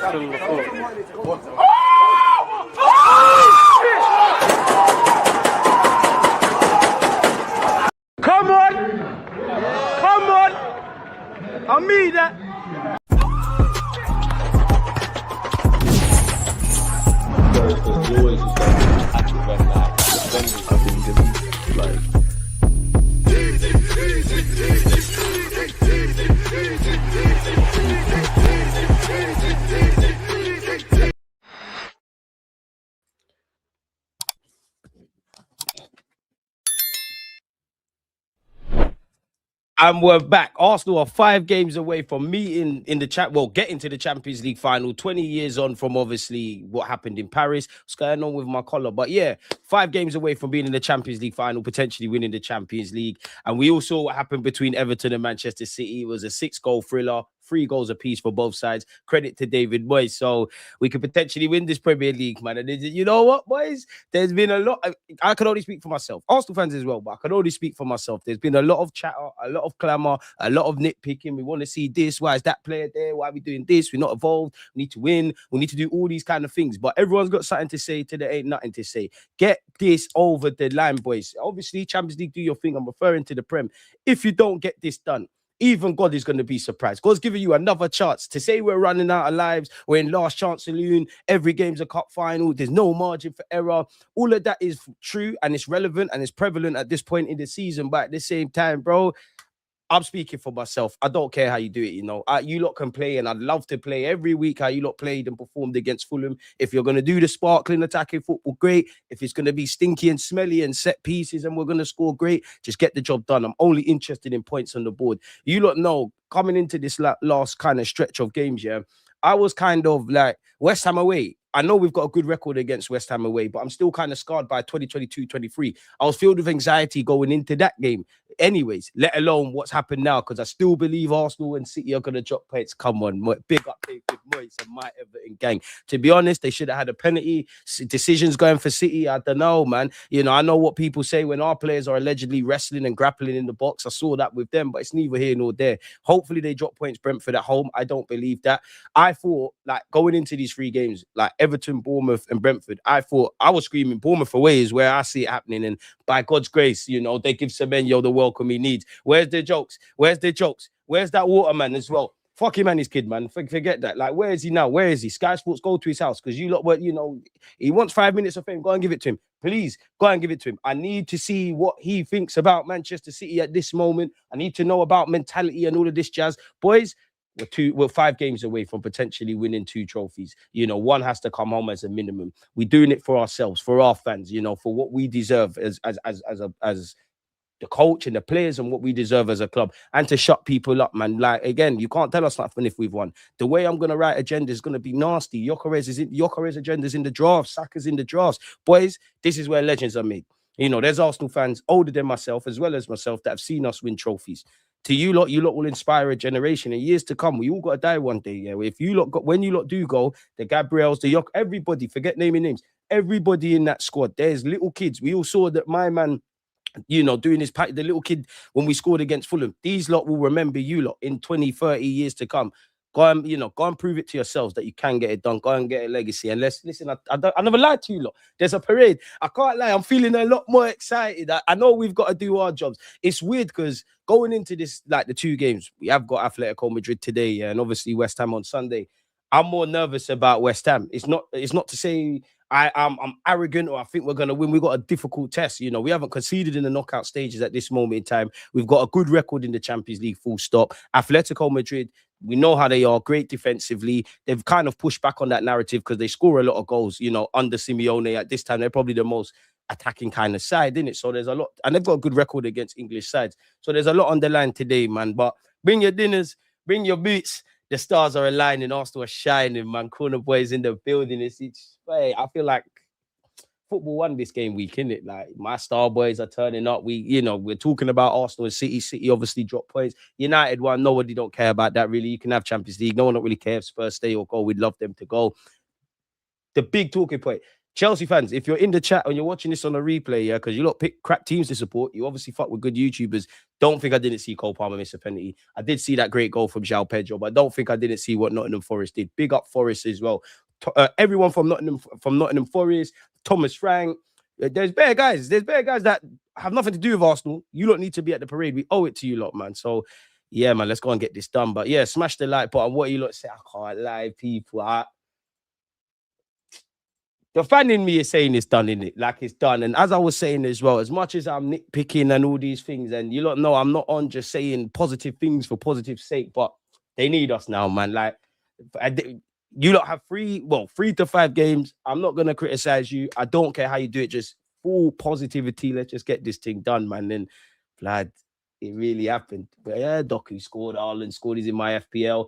Come on! Come on! I mean that! And we're back. Arsenal are 5 games away from meeting in the getting to the Champions League final. 20 years on from obviously what happened in Paris. What's going on with my collar? But yeah, 5 games away from being in the Champions League final, potentially winning the Champions League. And we all saw what happened between Everton and Manchester City. It was a 6-goal thriller. 3 goals apiece for both sides. Credit to David Moyes. So we could potentially win this Premier League, man. And you know what, boys? There's been a lot. I can only speak for myself. Arsenal fans as well, but I can only speak for myself. There's been a lot of chatter, a lot of clamour, a lot of nitpicking. We want to see this. Why is that player there? Why are we doing this? We're not involved. We need to win. We need to do all these kind of things. But everyone's got something to say till there ain't nothing to say. Get this over the line, boys. Obviously, Champions League, do your thing. I'm referring to the Prem. If you don't get this done, even God is going to be surprised. God's giving you another chance. To say we're running out of lives, we're in last chance saloon, every game's a cup final, there's no margin for error. All of that is true and it's relevant and it's prevalent at this point in the season. But at the same time, bro, I'm speaking for myself. I don't care how you do it, you know. You lot can play, and I'd love to play every week how you lot played and performed against Fulham. If you're going to do the sparkling attacking football, great. If it's going to be stinky and smelly and set pieces and we're going to score, great. Just get the job done. I'm only interested in points on the board. You lot know, coming into this last kind of stretch of games, yeah, I was kind of like West Ham away. I know we've got a good record against West Ham away, but I'm still kind of scarred by 2022-23. I was filled with anxiety going into that game anyways, let alone what's happened now, because I still believe Arsenal and City are going to drop points. Come on, big up David Moyes and my Everton gang. To be honest, they should have had a penalty. Decisions going for City, I don't know, man. You know, I know what people say when our players are allegedly wrestling and grappling in the box. I saw that with them, but it's neither here nor there. Hopefully they drop points Brentford at home. I don't believe that. I thought, like, going into these 3 games, like Everton, Bournemouth and Brentford, I thought I was screaming Bournemouth away is where I see it happening. And by God's grace, you know, they give Semenyo the welcome he needs. Where's the jokes? Where's the jokes? Where's that Waterman as well? Fuck him and his kid, man. Forget that. Like, where is he now? Where is he? Sky Sports, go to his house, because you lot were, you know, he wants 5 minutes of fame. Go and give it to him. Please, go and give it to him. I need to see what he thinks about Manchester City at this moment. I need to know about mentality and all of this jazz. Boys, we're 5 games away from potentially winning 2 trophies. You know, 1 has to come home as a minimum. We're doing it for ourselves, for our fans, you know, for what we deserve as the coach and the players and what we deserve as a club, and to shut people up, man. Like, again, you can't tell us nothing if we've won. The way I'm going to write agenda is going to be nasty. Gyökeres agenda's in the drafts. Saka's in the drafts. Boys, this is where legends are made. You know, there's Arsenal fans older than myself, as well as myself, that have seen us win trophies. To you lot will inspire a generation in years to come. We all got to die one day. Yeah, if you lot when you lot do go, the Gabriels, the everybody, forget naming names. Everybody in that squad, there's little kids. We all saw that my man, you know, doing his pack, the little kid when we scored against Fulham. These lot will remember you lot in 20, 30 years to come. Go and prove it to yourselves that you can get it done. Go and get a legacy. And listen, I never lied to you lot. There's a parade. I can't lie. I'm feeling a lot more excited. I know we've got to do our jobs. It's weird because going into this, like the 2 games, we have got Atletico Madrid today, yeah, and obviously West Ham on Sunday. I'm more nervous about West Ham. It's not to say I'm arrogant or I think we're going to win. We've got a difficult test. You know, we haven't conceded in the knockout stages at this moment in time. We've got a good record in the Champions League, full stop. Atletico Madrid, we know how they are, great defensively. They've kind of pushed back on that narrative because they score a lot of goals, you know, under Simeone. At this time, they're probably the most attacking kind of side, isn't it? So there's a lot, and they've got a good record against English sides. So there's a lot on the line today, man. But bring your dinners, bring your boots. The stars are aligning. Arsenal are shining, man. Corner boys in the building. I feel like football won this game week, isn't it? Like, my star boys are turning up. We're talking about Arsenal and City. City obviously dropped points. United won. Nobody don't care about that, really. You can have Champions League. No one don't really care if Spurs stay or go. We'd love them to go. The big talking point, Chelsea fans, if you're in the chat and you're watching this on a replay, yeah, because you lot pick crap teams to support, you obviously fuck with good YouTubers. Don't think I didn't see Cole Palmer miss a penalty. I did see that great goal from João Pedro, but don't think I didn't see what Nottingham Forest did. Big up Forest as well. Everyone from Nottingham Forest, Thomas Frank. There's bare guys. There's bare guys that have nothing to do with Arsenal. You lot need to be at the parade. We owe it to you lot, man. So, yeah, man, let's go and get this done. But yeah, smash the like button. What you lot say? I can't lie, people. The fan in me is saying it's done, innit? Like it's done. And as I was saying as well, as much as I'm nitpicking and all these things, and you lot know I'm not on just saying positive things for positive sake, but they need us now, man. Like, you lot have 3 to 5 games. I'm not going to criticize you. I don't care how you do it. Just full positivity. Let's just get this thing done, man. Then, lad, it really happened. But yeah, Doku scored. Ireland scored. He's in my FPL.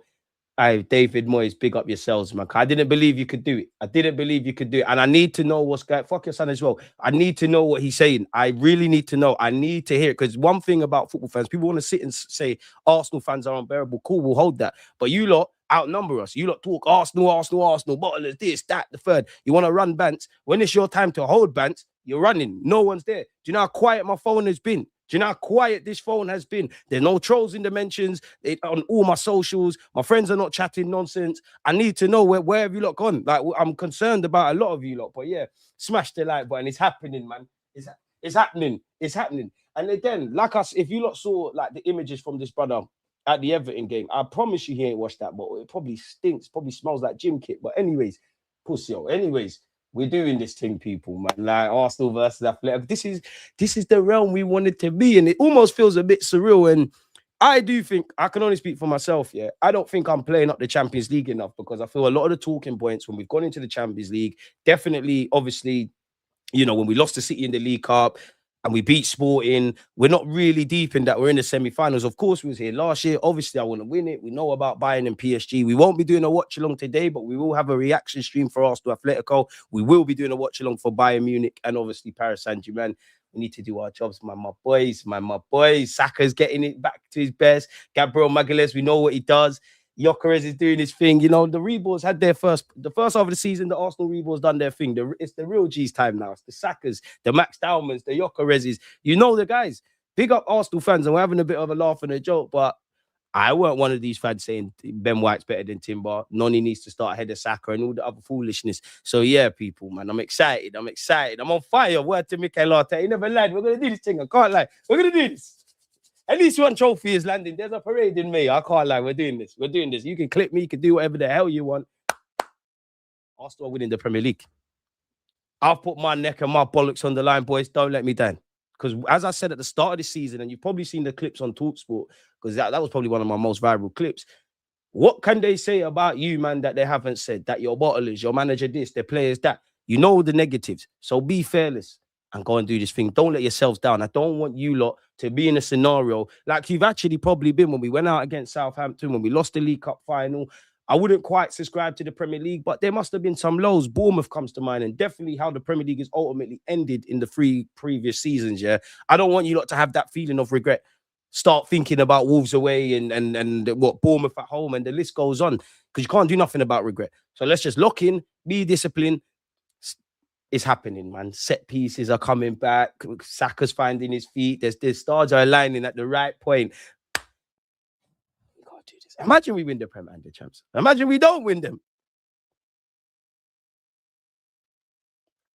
David Moyes, big up yourselves, man. I didn't believe you could do it. I didn't believe you could do it. And I need to know what's going. Fuck your son as well. I need to know what he's saying. I really need to know. I need to hear it. Because one thing about football fans, people want to sit and say Arsenal fans are unbearable. Cool, we'll hold that. But you lot outnumber us. You lot talk Arsenal, bottlers, this, that, the third. You want to run bants. When it's your time to hold bants, you're running. No one's there. Do you know how quiet my phone has been? Do you know how quiet this phone has been? There's no trolls in the mentions on all my socials. My friends are not chatting nonsense. I need to know where have you lot gone? Like, I'm concerned about a lot of you lot. But yeah, smash the like button. It's happening, man. It's happening. It's happening. And again, like us, if you lot saw like the images from this brother at the Everton game, I promise you he ain't watched that, but it probably stinks, probably smells like gym kit. But anyways, pussy. Anyways, we're doing this thing, people, man. Like Arsenal versus Athletic. This is the realm we wanted to be, and it almost feels a bit surreal. And I do think I can only speak for myself. Yeah, I don't think I'm playing up the Champions League enough because I feel a lot of the talking points when we've gone into the Champions League, definitely, obviously, you know, when we lost to City in the League Cup and we beat Sporting, we're not really deep in that. We're in the semi-finals. Of course, we was here last year. Obviously, I want to win it. We know about Bayern and PSG. We won't be doing a watch-along today, but we will have a reaction stream for Arsenal Atletico. We will be doing a watch-along for Bayern Munich and obviously Paris Saint-Germain. We need to do our jobs, man. My boys. Saka's getting it back to his best. Gabriel Magalhaes, we know what he does. Gyökeres is doing his thing. You know, the Reballs had the first half of the season, the Arsenal Reballs done their thing. It's the real G's time now. It's the Sakas, the Max Daumans, the Gyökereses. You know the guys. Big up Arsenal fans, and we're having a bit of a laugh and a joke, but I weren't one of these fans saying Ben White's better than Timber. Noni needs to start ahead of Saka and all the other foolishness. So yeah, people, man, I'm excited. I'm on fire. Word to Mikel Arteta. He never lied. We're going to do this thing. I can't lie. We're going to do this. At least one trophy is landing. There's a parade in May. I can't lie. We're doing this. You can clip me. You can do whatever the hell you want. Arsenal winning the Premier League. I'll put my neck and my bollocks on the line, boys. Don't let me down. Because as I said at the start of the season, and you've probably seen the clips on TalkSport, because that was probably one of my most viral clips. What can they say about you, man, that they haven't said? That your bottlers, your manager this, their players that. You know the negatives. So be fearless and go and do this thing. Don't let yourselves down. I don't want you lot to be in a scenario like you've actually probably been when we went out against Southampton, when we lost the League Cup final. I wouldn't quite subscribe to the Premier League, but there must have been some lows. Bournemouth comes to mind, and definitely how the Premier League has ultimately ended in the 3 previous seasons, yeah? I don't want you lot to have that feeling of regret. Start thinking about Wolves away and what Bournemouth at home, and the list goes on, because you can't do nothing about regret. So let's just lock in, be disciplined. It's happening, man. Set pieces are coming back. Saka's finding his feet. The stars are aligning at the right point. We gotta do this. Imagine we win the Premier and the champs. Imagine we don't win them.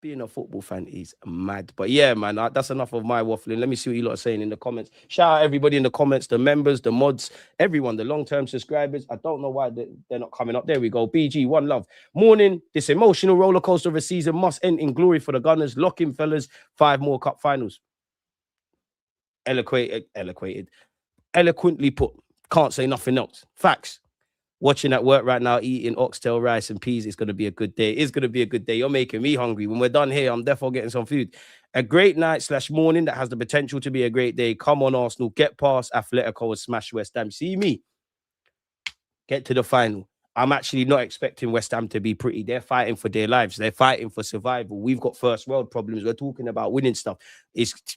Being a football fan is mad. But yeah, man, that's enough of my waffling. Let me see what you lot are saying in the comments. Shout out everybody in the comments, the members, the mods, everyone, the long-term subscribers. I don't know why they're not coming up. There we go. BG, one love. Morning. This emotional roller coaster of a season must end in glory for the Gunners. Lock in, fellas. 5 more cup finals. Eloquently put. Can't say nothing else. Facts. Watching at work right now, eating oxtail rice and peas. It's going to be a good day. It's going to be a good day. You're making me hungry. When we're done here, I'm definitely getting some food. A great night/morning that has the potential to be a great day. Come on, Arsenal. Get past Atletico and smash West Ham. See me? Get to the final. I'm actually not expecting West Ham to be pretty. They're fighting for their lives. They're fighting for survival. We've got first world problems. We're talking about winning stuff.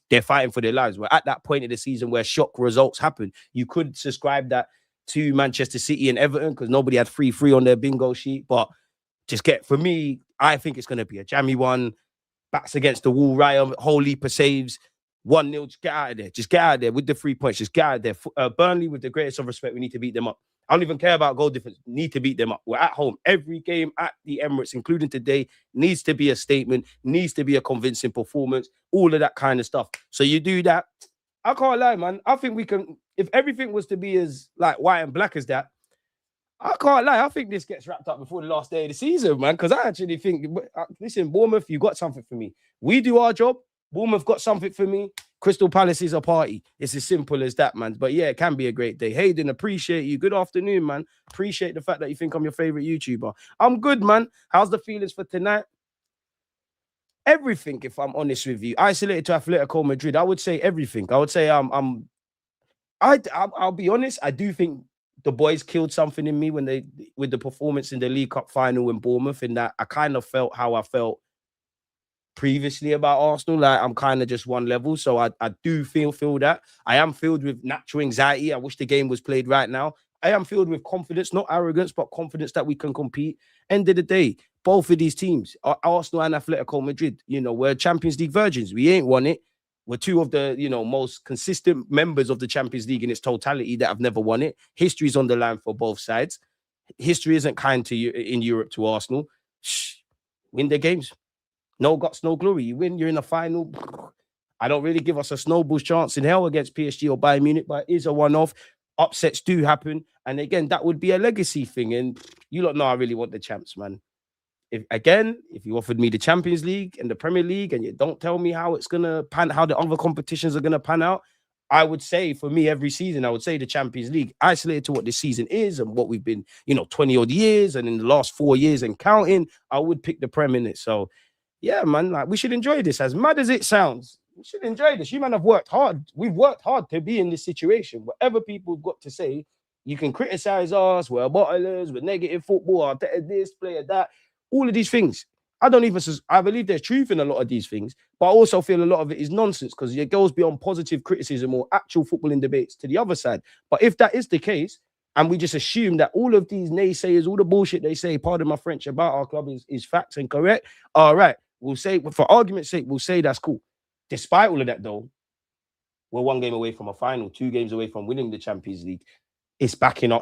They're fighting for their lives. We're at that point in the season where shock results happen. You could subscribe that to Manchester City and Everton because nobody had 3-3 on their bingo sheet. But just for me, I think it's going to be a jammy one. Backs against the wall, Raya, whole heap of saves. 1-0, just get out of there. Just get out of there with the 3 points. Just get out of there. Burnley, with the greatest of respect, we need to beat them up. I don't even care about goal difference. Need to beat them up. We're at home. Every game at the Emirates, including today, needs to be a statement, needs to be a convincing performance, all of that kind of stuff. So you do that. I can't lie, man. I think we can, if everything was to be as like white and black as that, I can't lie. I think this gets wrapped up before the last day of the season, man. Because I actually think, listen, Bournemouth, you got something for me. We do our job. Bournemouth got something for me. Crystal Palace is a party. It's as simple as that, man. But yeah, it can be a great day. Hayden, appreciate you. Good afternoon, man. Appreciate the fact that you think I'm your favorite YouTuber. I'm good, man. How's the feelings for tonight? Everything, if I'm honest with you. Isolated to Atletico Madrid, I would say everything. I would say I'll be honest. I do think the boys killed something in me when they with the performance in the League Cup final in Bournemouth. In that, I kind of felt how I felt previously about Arsenal. Like I'm kind of just one level. So I do feel that. I am filled with natural anxiety. I wish the game was played right now. I am filled with confidence, not arrogance, but confidence that we can compete. End of the day, both of these teams, Arsenal and Atletico Madrid, we're Champions League virgins. We ain't won it. We're two of the, most consistent members of the Champions League in its totality that have never won it. History's on the line for both sides. History isn't kind to you in Europe to Arsenal. Win the games. No guts, no glory. You win, you're in the final. I don't really give us a snowball's chance in hell against PSG or Bayern Munich, but it is a one-off. Upsets do happen. And again, that would be a legacy thing. And you lot know I really want the champs, man. If you offered me the Champions League and the Premier League and you don't tell me how it's gonna how the other competitions are gonna pan out, I would say for me every season, I would say the Champions League, isolated to what this season is and what we've been, 20 odd years and in the last 4 years and counting, I would pick the Prem in it. So yeah, man, like we should enjoy this. As mad as it sounds, we should enjoy this. You man have worked hard. We've worked hard to be in this situation. Whatever people have got to say, you can criticize us. We're bottlers. We're negative football. Arteta this, player that. All of these things. I believe there's truth in a lot of these things, but I also feel a lot of it is nonsense because it goes beyond positive criticism or actual footballing debates to the other side. But if that is the case, and we just assume that all of these naysayers, all the bullshit they say, pardon my French, about our club is facts and correct, all right, we'll say, for argument's sake, we'll say that's cool. Despite all of that, though, we're 1 game away from a final, 2 games away from winning the Champions League. It's back in our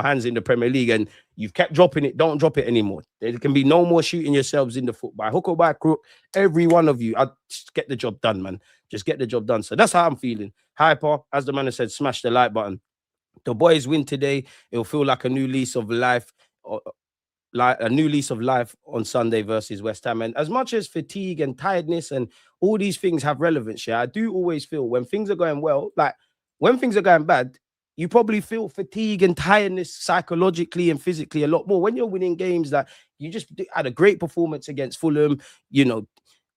hands in the Premier League, and you've kept dropping it. Don't drop it anymore. There can be no more shooting yourselves in the foot by hook or by crook. Every one of you, just get the job done, man. Just get the job done. So that's how I'm feeling. Hyper, as the man has said, smash the like button. The boys win today. It'll feel like a new lease of life. Like a new lease of life on Sunday versus West Ham. And as much as fatigue and tiredness and all these things have relevance, I do always feel when things are going well, like when things are going bad, you probably feel fatigue and tiredness psychologically and physically a lot more. When you're winning games, that you just had a great performance against Fulham,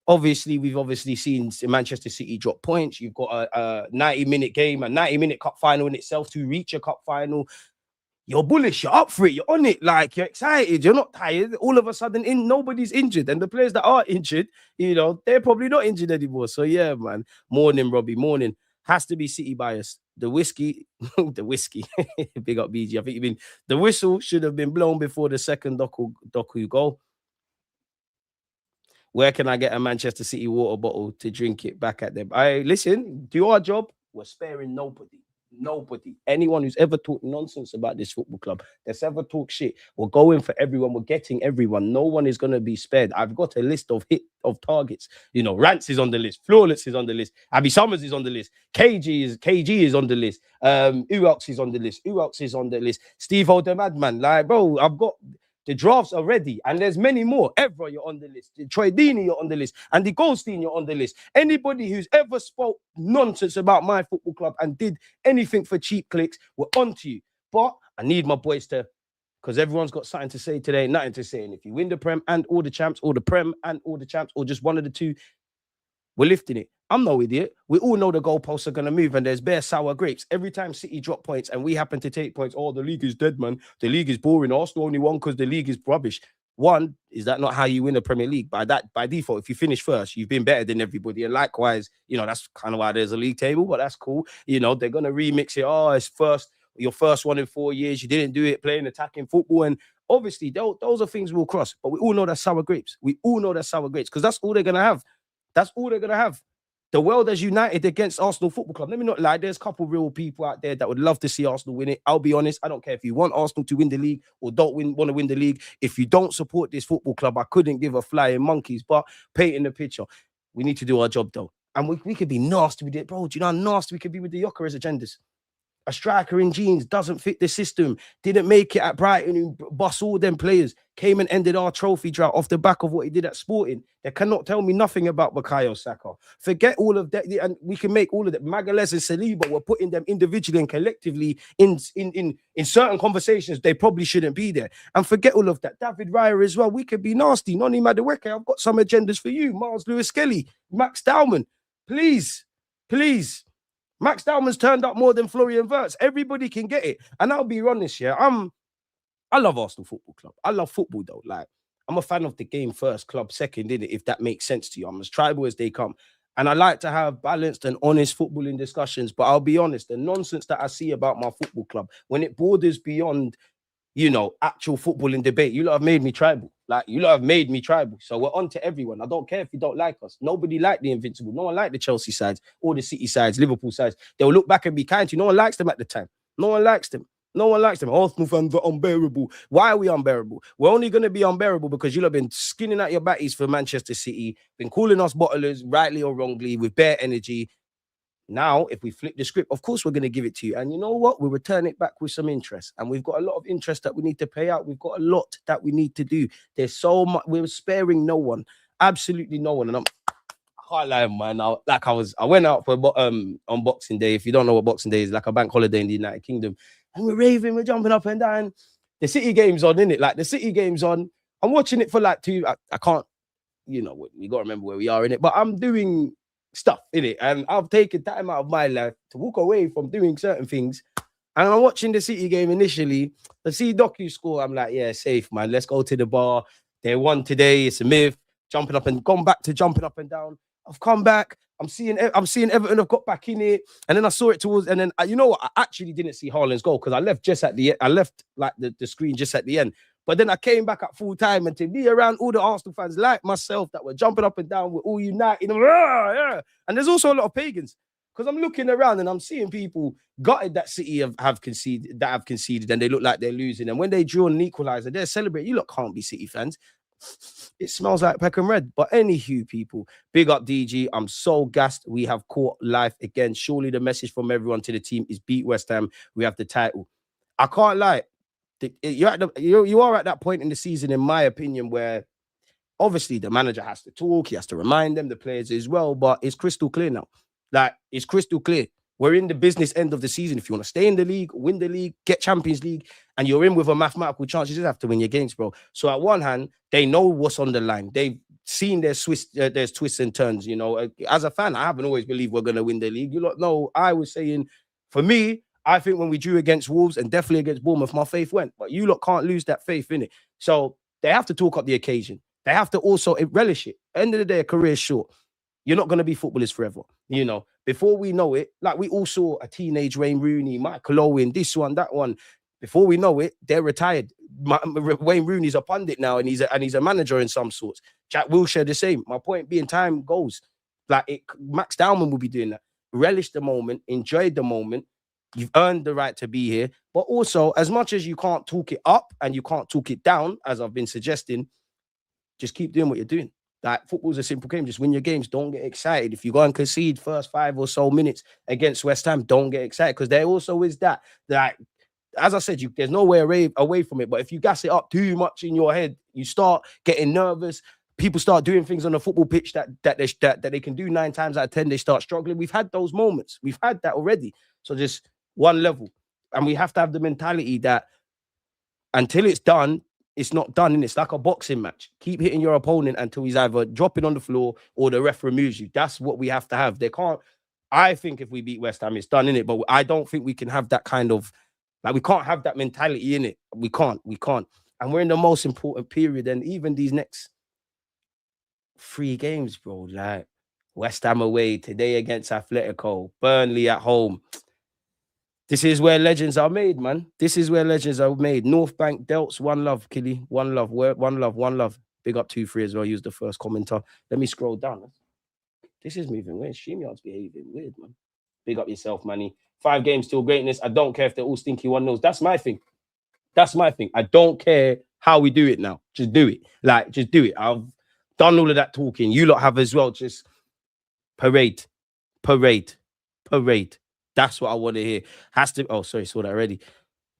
obviously, we've seen Manchester City drop points. You've got a 90-minute game, a 90-minute cup final in itself to reach a cup final. You're bullish, you're up for it, you're on it, like you're excited, you're not tired. All of a sudden, nobody's injured. And the players that are injured, they're probably not injured anymore. So yeah, man. Morning, Robbie, morning. Has to be City bias. The whiskey, big up BG. I think you mean the whistle should have been blown before the second Doku goal. Where can I get a Manchester City water bottle to drink it back at them? Listen, do our job. We're sparing nobody. Nobody. Anyone who's ever talked nonsense about this football club, that's ever talked shit, we're going for everyone. We're getting everyone. No one is going to be spared. I've got a list of targets. Rance is on the list. Flawless is on the list. Abby Summers is on the list. KG is on the list. Who else is on the list? Who else is on the list? Steve O the Madman. Like, bro, I've got the drafts are ready, and there's many more. Evra, you're on the list. Troy Deeney, you're on the list. Andy Goldstein, you're on the list. Anybody who's ever spoke nonsense about my football club and did anything for cheap clicks, we're on to you. But I need my boys to, because everyone's got something to say today, nothing to say. And if you win the Prem and all the champs, or the Prem and all the champs, or just one of the two, we're lifting it. I'm no idiot. We all know the goalposts are going to move and there's bare sour grapes. Every time City drop points and we happen to take points, the league is dead, man. The league is boring. Arsenal only won because the league is rubbish. One, is that not how you win a Premier League? By default, if you finish first, you've been better than everybody. And likewise, that's kind of why there's a league table, but that's cool. They're going to remix it. It's your first one in 4 years. You didn't do it playing attacking football. And Obviously, those are things we'll cross, but we all know that's sour grapes. We all know that's sour grapes because that's all they're gonna have. That's all they're gonna have. The world has united against Arsenal Football Club. Let me not lie. There's a couple real people out there that would love to see Arsenal win it. I'll be honest. I don't care if you want Arsenal to win the league or don't want to win the league. If you don't support this football club, I couldn't give a flying monkeys. But painting the picture, we need to do our job though. And we could be nasty with it, bro. Do you know how nasty we could be with the Yokeres agendas? A striker in jeans doesn't fit the system. Didn't make it at Brighton. Who bust all them players. Came and ended our trophy drought off the back of what he did at Sporting. They cannot tell me nothing about Bukayo Saka. Forget all of that, and we can make all of that. Magalhaes and Saliba, we're putting them individually and collectively in certain conversations. They probably shouldn't be there. And forget all of that. David Raya as well. We could be nasty. Noni Madueke, I've got some agendas for you. Miles Lewis-Kelly, Max Dowman. Please, please. Max Dowman's turned up more than Florian Wirtz. Everybody can get it. And I'll be honest, yeah, I love Arsenal Football Club. I love football, though. Like, I'm a fan of the game first, club second, innit? If that makes sense to you. I'm as tribal as they come. And I like to have balanced and honest footballing discussions. But I'll be honest, the nonsense that I see about my football club, when it borders beyond, you know, actual footballing debate, you lot have made me tribal. Like, you lot have made me tribal. So we're on to everyone. I don't care if you don't like us. Nobody liked the Invincible. No one liked the Chelsea sides or the City sides, Liverpool sides. They'll look back and be kind to you. No one likes them at the time. No one likes them. No one likes them. Arsenal fans are unbearable. Why are we unbearable? We're only going to be unbearable because you'll have been skinning out your batties for Manchester City, been calling us bottlers, rightly or wrongly, with bare energy. Now, if we flip the script, of course, we're going to give it to you. And you know what? We'll return it back with some interest. And we've got a lot of interest that we need to pay out. We've got a lot that we need to do. There's so much. We're sparing no one. Absolutely no one. And I can't lie, man. I went out for on Boxing Day. If you don't know what Boxing Day is, like a bank holiday in the United Kingdom. And we're raving, we're jumping up and down. The City game's on, innit? Like, the City game's on. I'm watching it for like I can't, you know, we got to remember where we are in it. But I'm doing stuff in it, and I've taken time out of my life to walk away from doing certain things. And I'm watching the City game initially. I see Doku score. I'm like, yeah, safe, man. Let's go to the bar. They won today. It's a myth. Jumping up and gone back to jumping up and down. I've come back. I'm seeing Everton have got back in it, and then I saw it towards, and then you know what? I actually didn't see Haaland's goal because I left just at the end. I left like the screen just at the end. But then I came back at full time, and to be around all the Arsenal fans like myself that were jumping up and down, we're all united. And there's also a lot of pagans because I'm looking around and I'm seeing people gutted that City have conceded, and they look like they're losing. And when they draw an equaliser, they're celebrating. You lot can't be City fans. It smells like Peckham Red. But anywho, people, big up DG. I'm so gassed. We have caught life again. Surely the message from everyone to the team is beat West Ham. We have the title. I can't lie. You are at that point in the season, in my opinion, where obviously the manager has to talk. He has to remind them, the players as well. But it's crystal clear now. Like, it's crystal clear. We're in the business end of the season. If you want to stay in the league, win the league, get Champions League, and you're in with a mathematical chance, you just have to win your games, bro. So at one hand, they know what's on the line. They've seen there's twists and turns. You know, as a fan, I haven't always believed we're going to win the league. You lot know, I was saying, for me, I think when we drew against Wolves and definitely against Bournemouth, my faith went. But you lot can't lose that faith, innit? So they have to talk up the occasion. They have to also relish it. End of the day, a career is short. You're not going to be footballers forever. You know, before we know it, like we all saw a teenage Wayne Rooney, Michael Owen, this one, that one. Before we know it, they're retired. Wayne Rooney's a pundit now, and he's a manager in some sorts. Jack Wilshere the same. My point being, time goes. Like Max Dowman will be doing that. Relish the moment, enjoy the moment. You've earned the right to be here. But also, as much as you can't talk it up and you can't talk it down, as I've been suggesting, just keep doing what you're doing. Like, football's a simple game. Just win your games. Don't get excited. If you go and concede first 5 or so minutes against West Ham, don't get excited, because there also is that. Like, as I said, there's no way away from it. But if you gas it up too much in your head, you start getting nervous. People start doing things on the football pitch that they can do 9 times out of 10. They start struggling. We've had those moments. We've had that already. So just one level. And we have to have the mentality that until it's done, it's not done, and it's like a boxing match. Keep hitting your opponent until he's either dropping on the floor or the ref removes you. That's what we have to have. They can't. I think if we beat West Ham, it's done, innit? But I don't think we can have that kind of, like, we can't have that mentality in it. We can't. And we're in the most important period. And even these next 3 games, bro, like West Ham away, today against Atletico, Burnley at home. This is where legends are made, man. This is where legends are made. North Bank Delts, one love, Killy. One love. One love, one love. Big up 2-3 as well. Use the first commenter. Let me scroll down. This is moving weird. StreamYard's behaving weird, man. Big up yourself, Manny. 5 games till greatness. I don't care if they're all stinky 1-0s. That's my thing. That's my thing. I don't care how we do it now. Just do it. Like, just do it. I've done all of that talking. You lot have as well. Just parade, parade, parade. That's what I want to hear. Has to. Oh, sorry, saw that already.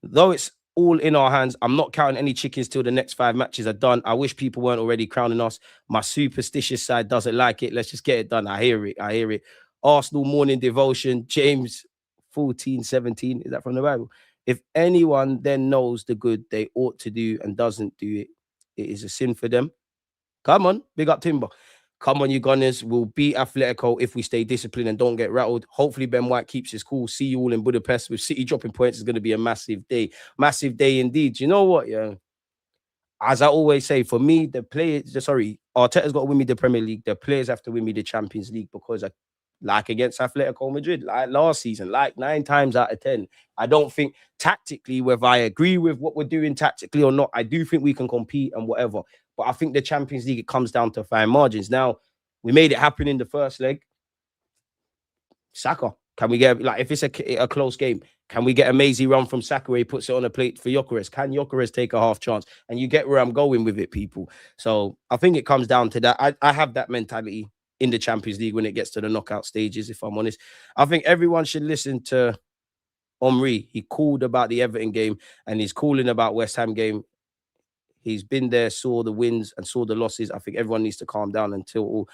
Though it's all in our hands, I'm not counting any chickens till the next 5 matches are done. I wish people weren't already crowning us. My superstitious side doesn't like it. Let's just get it done. I hear it. I hear it. Arsenal morning devotion. James 14:17. Is that from the Bible? If anyone then knows the good they ought to do and doesn't do it, it is a sin for them. Come on, big up Timber. Come on, you Gunners. We'll beat Atletico if we stay disciplined and don't get rattled. Hopefully, Ben White keeps his cool. See you all in Budapest. With City dropping points, it's going to be a massive day. Massive day indeed. You know what? Yeah. As I always say, for me, the players, Arteta's got to win me the Premier League. The players have to win me the Champions League because like against Atletico Madrid, like last season, like 9 times out of 10. I don't think tactically, whether I agree with what we're doing tactically or not, I do think we can compete and whatever. But I think the Champions League, it comes down to fine margins. Now, we made it happen in the first leg. Saka, can we get, like, if it's a close game, can we get a mazy run from Saka where he puts it on a plate for Gyökeres? Can Gyökeres take a half chance? And you get where I'm going with it, people. So I think it comes down to that. I have that mentality in the Champions League when it gets to the knockout stages, if I'm honest. I think everyone should listen to Omri. He called about the Everton game and he's calling about West Ham game. He's been there, saw the wins and saw the losses. I think everyone needs to calm down until,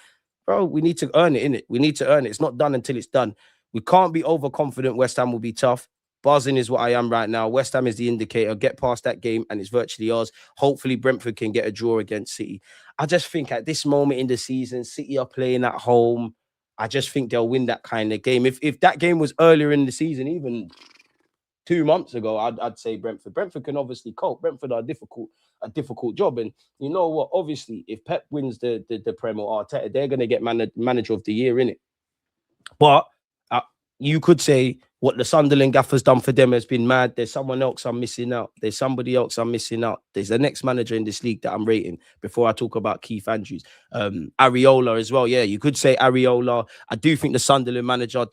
bro, we need to earn it, innit? We need to earn it. It's not done until it's done. We can't be overconfident West Ham will be tough. Buzzing is what I am right now. West Ham is the indicator. Get past that game and it's virtually ours. Hopefully Brentford can get a draw against City. I just think at this moment in the season, City are playing at home. I just think they'll win that kind of game. If that game was earlier in the season, even 2 months ago, I'd say Brentford. Brentford can obviously cope. Brentford are a difficult job. And you know what? Obviously, if Pep wins the Prem or Arteta, they're going to get manager of the year, innit? But you could say what the Sunderland gaffer's done for them has been mad. There's someone else I'm missing out. There's somebody else I'm missing out. There's the next manager in this league that I'm rating before I talk about Keith Andrews. Areola as well. Yeah, you could say Areola. I do think the Sunderland manager,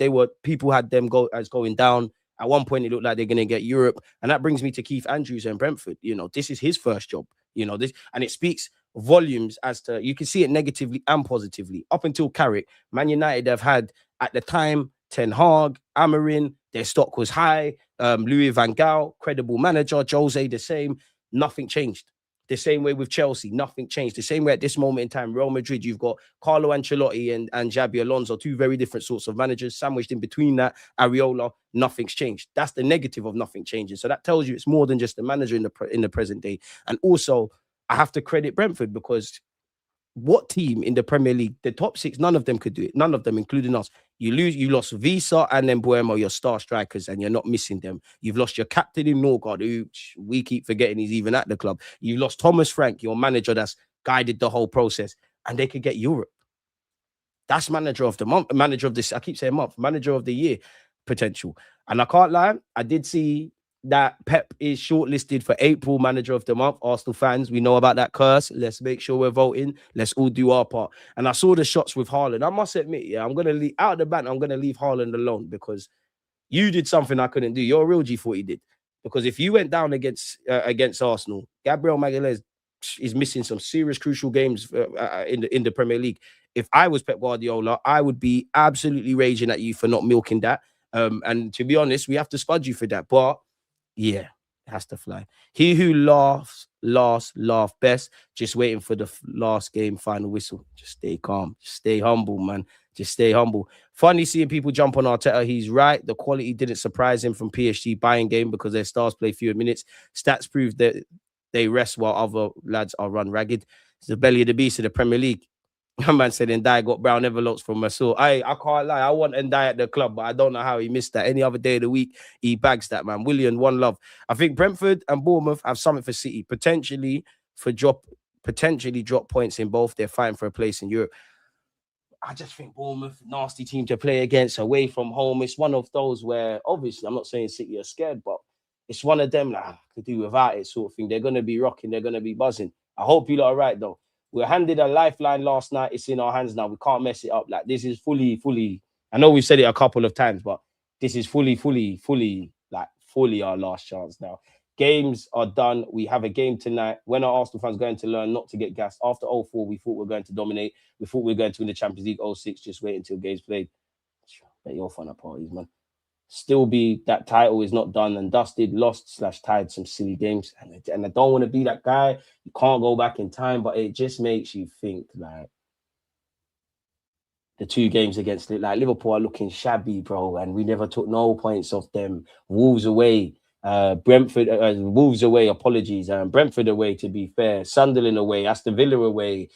people had them going down. At one point, it looked like they're going to get Europe. And that brings me to Keith Andrews and Brentford. You know, this is his first job. You know, this, and it speaks volumes as to, you can see it negatively and positively. Up until Carrick, Man United have had, at the time, Ten Hag, Amarin, their stock was high. Louis van Gaal, credible manager. Jose, the same. Nothing changed. The same way with Chelsea, nothing changed. The same way at this moment in time, Real Madrid, you've got Carlo Ancelotti and Xabi Alonso, 2 very different sorts of managers. Sandwiched in between that, Areola, nothing's changed. That's the negative of nothing changing. So that tells you it's more than just the manager in the present day. And also, I have to credit Brentford because what team in the Premier League, the top 6, none of them could do it. None of them, including us. You lost Visa and then Buemo, your star strikers, and you're not missing them. You've lost your captain in Norgard, who we keep forgetting he's even at the club. You lost Thomas Frank, your manager that's guided the whole process, and they could get Europe. That's manager of the month, manager of this. I keep saying month, manager of the year potential. And I can't lie, I did see that Pep is shortlisted for April manager of the month. Arsenal fans, we know about that curse. Let's make sure we're voting. Let's all do our part. And I saw the shots with Haaland. I must admit, yeah, I'm going to leave out of the banter. I'm going to leave Haaland alone because you did something I couldn't do. You're a real G40 did. Because if you went down against Arsenal, Gabriel Magalhaes is missing some serious crucial games in the Premier League. If I was Pep Guardiola, I would be absolutely raging at you for not milking that. And to be honest, we have to spud you for that. But yeah, it has to fly. He who laughs laugh best. Just waiting for the last game final whistle. Just stay calm. Just stay humble, man. Just stay humble. Funny seeing people jump on Arteta. He's right. The quality didn't surprise him from PSG buying game because their stars play fewer minutes. Stats prove that they rest while other lads are run ragged. It's the belly of the beast of the Premier League. My man said Ndiaye got brown envelopes from Masoud. I can't lie. I want Ndiaye at the club, but I don't know how he missed that. Any other day of the week, he bags that, man. William, one love. I think Brentford and Bournemouth have something for City. Potentially drop points in both. They're fighting for a place in Europe. I just think Bournemouth, nasty team to play against, away from home. It's one of those where, obviously, I'm not saying City are scared, but it's one of them, like, I could do without it sort of thing. They're going to be rocking. They're going to be buzzing. I hope you lot are right, though. We're handed a lifeline last night. It's in our hands now. We can't mess it up. Like, this is fully. I know we've said it a couple of times, but this is fully our last chance now. Games are done. We have a game tonight. When are Arsenal fans going to learn not to get gassed? After 04, we thought we were going to dominate. We thought we were going to win the Champions League 06. Just wait until games played. Bet you're fun at parties, man. Still be that title is not done and dusted, lost/tied some silly games. And I don't want to be that guy. You can't go back in time, but it just makes you think, like, the 2 games against it, like Liverpool are looking shabby, bro, and we never took no points off them. Wolves away, Brentford, Wolves away, apologies, Brentford away, to be fair, Sunderland away, Aston Villa away,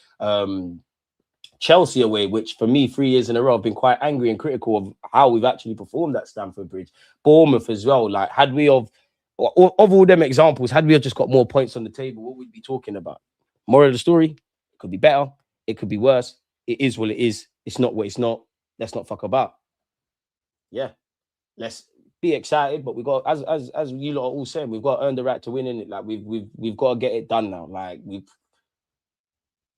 Chelsea away, which for me 3 years in a row I've been quite angry and critical of how we've actually performed at Stamford Bridge. Bournemouth as well. Like, had we of all them examples, had we have just got more points on the table, what would we be talking about? Moral of the story: it could be better, it could be worse. It is what it is. It's not what it's not. Let's not fuck about. Yeah, let's be excited, but we got, as you lot are all saying, we've got to earn the right to win in it. Like, we've got to get it done now. Like,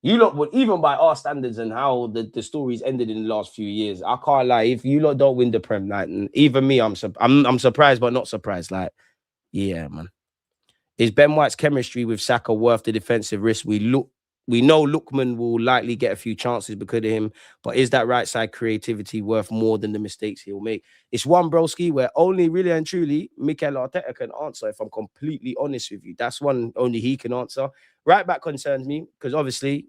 you lot would, even by our standards and how the stories ended in the last few years, I can't lie. If you lot don't win the Prem, like, even me, I'm surprised, but not surprised. Like, yeah, man. Is Ben White's chemistry with Saka worth the defensive risk? We know Lookman will likely get a few chances because of him, but is that right side creativity worth more than the mistakes he'll make? It's one, broski, where only really and truly Mikel Arteta can answer, if I'm completely honest with you. That's one only he can answer. Right back concerns me because obviously,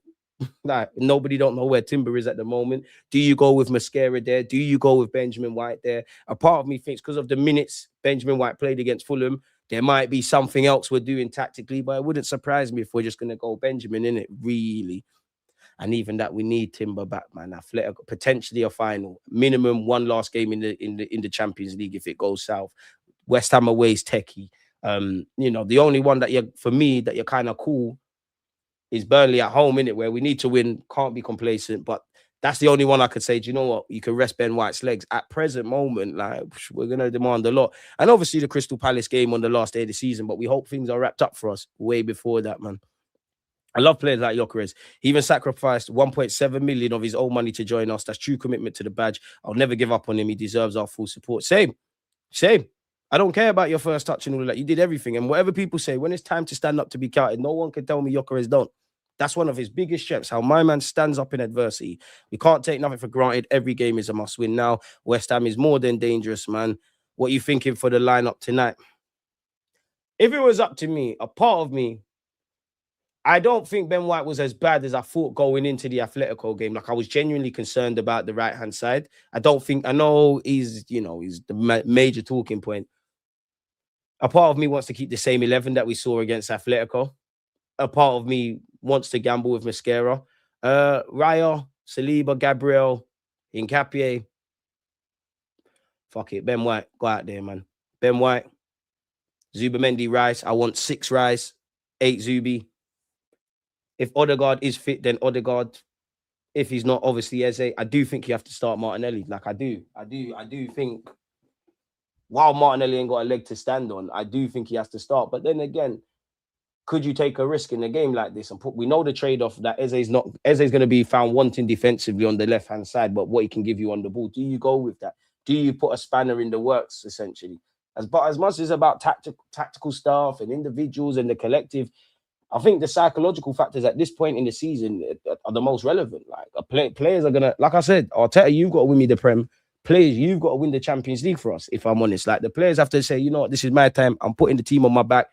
like, nobody don't know where Timber is at the moment. Do you go with Mascara there? Do you go with Benjamin White there? A part of me thinks because of the minutes Benjamin White played against Fulham, there might be something else we're doing tactically, but it wouldn't surprise me if we're just going to go Benjamin in it, really. And even that, we need Timber back, man. Athletic, potentially a final, minimum one last game in the Champions League if it goes south. West Ham away is techie. The only one that you're kind of cool is Burnley at home, innit, where we need to win, can't be complacent, but that's the only one I could say, do you know what? You can rest Ben White's legs. At present moment, like, we're going to demand a lot. And obviously the Crystal Palace game on the last day of the season, but we hope things are wrapped up for us way before that, man. I love players like Gyökeres. He even sacrificed 1.7 million of his own money to join us. That's true commitment to the badge. I'll never give up on him. He deserves our full support. Same. I don't care about your first touch and all of that. You did everything. And whatever people say, when it's time to stand up to be counted, no one can tell me Gyökeres don't. That's one of his biggest strengths, how my man stands up in adversity. We can't take nothing for granted. Every game is a must-win now. West Ham is more than dangerous, man. What are you thinking for the lineup tonight? If it was up to me, a part of me, I don't think Ben White was as bad as I thought going into the Atletico game. Like, I was genuinely concerned about the right-hand side. I know he's the major talking point. A part of me wants to keep the same 11 that we saw against Atletico. A part of me wants to gamble with Mascara. Raya, Saliba, Gabriel, Nkapie. Fuck it. Ben White, go out there, man. Ben White, Zubamendi, Rice. I want 6 Rice, 8 Zubi. If Odegaard is fit, then Odegaard. If he's not, obviously Eze. I do think you have to start Martinelli. Like, I do think, while Martinelli ain't got a leg to stand on, I do think he has to start. But then again, could you take a risk in a game like this? And we know the trade-off that Eze's going to be found wanting defensively on the left-hand side, but what he can give you on the ball. Do you go with that? Do you put a spanner in the works, essentially? As much as about tactical stuff and individuals and the collective, I think the psychological factors at this point in the season are the most relevant. Like, players are going to, like I said, Arteta, you've got to win me the Prem. Players, you've got to win the Champions League for us, if I'm honest. Like, the players have to say, you know what, this is my time. I'm putting the team on my back.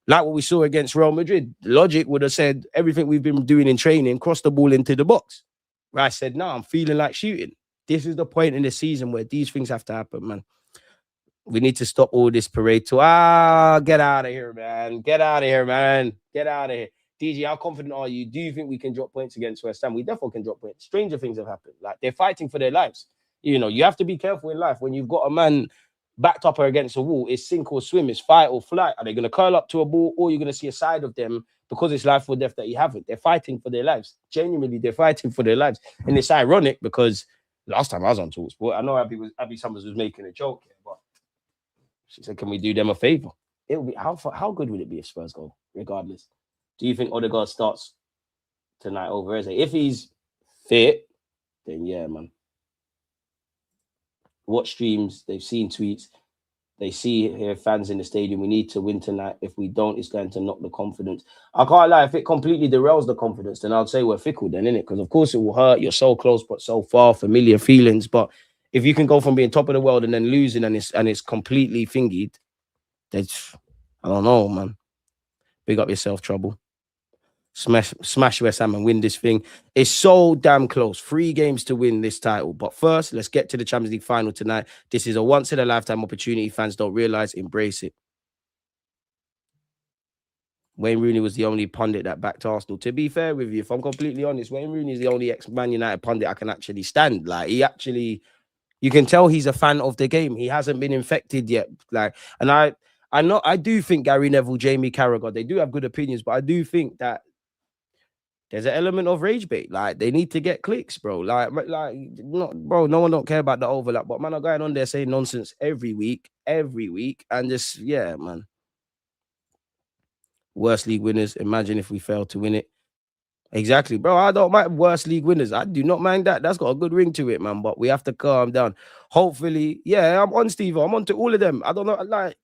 Like what we saw against Real Madrid. Logic would have said everything we've been doing in training, cross the ball into the box. Rice said, no, I'm feeling like shooting. This is the point in the season where these things have to happen, man. We need to stop all this parade to, get out of here, man. Get out of here, man. Get out of here. DG, how confident are you? Do you think we can drop points against West Ham? We definitely can drop points. Stranger things have happened. Like, they're fighting for their lives. You have to be careful in life. When you've got a man backed up or against a wall, it's sink or swim, it's fight or flight. Are they going to curl up to a ball, or you're going to see a side of them because it's life or death that you haven't. They're fighting for their lives. Genuinely, they're fighting for their lives. And it's ironic because last time I was on Talksport, I know Abby Summers was making a joke here, but she said, "Can we do them a favor?" It would be how good would it be if Spurs go, regardless? Do you think Odegaard starts tonight over Eze? If he's fit, then yeah, man. Watch streams, they've seen tweets, they see here fans in the stadium. We need to win tonight. If we don't, it's going to knock the confidence. I can't lie. If it completely derails the confidence, then I'd say we're fickle, then, innit? Because of course it will hurt. You're so close, but so far, familiar feelings. But if you can go from being top of the world and then losing, and it's completely fingied, that's I don't know, man. Big up yourself, Trouble. Smash West Ham and win this thing. It's so damn close. 3 games to win this title. But first, let's get to the Champions League final tonight. This is a once-in-a-lifetime opportunity. Fans don't realize, embrace it. Wayne Rooney was the only pundit that backed Arsenal. To be fair with you, if I'm completely honest, Wayne Rooney is the only ex-Man United pundit I can actually stand. Like, he actually, you can tell he's a fan of the game. He hasn't been infected yet. Like, and I do think Gary Neville, Jamie Carragher, they do have good opinions, but I do think that there's an element of rage bait. Like, they need to get clicks, bro. No one don't care about the overlap, but man are going on there saying nonsense every week, and just, yeah, man. Worst league winners. Imagine if we fail to win it. Exactly, bro. I don't mind worst league winners. I do not mind that. That's got a good ring to it, man. But we have to calm down. Hopefully, yeah, I'm on Steve. I'm on to all of them. I don't know, like,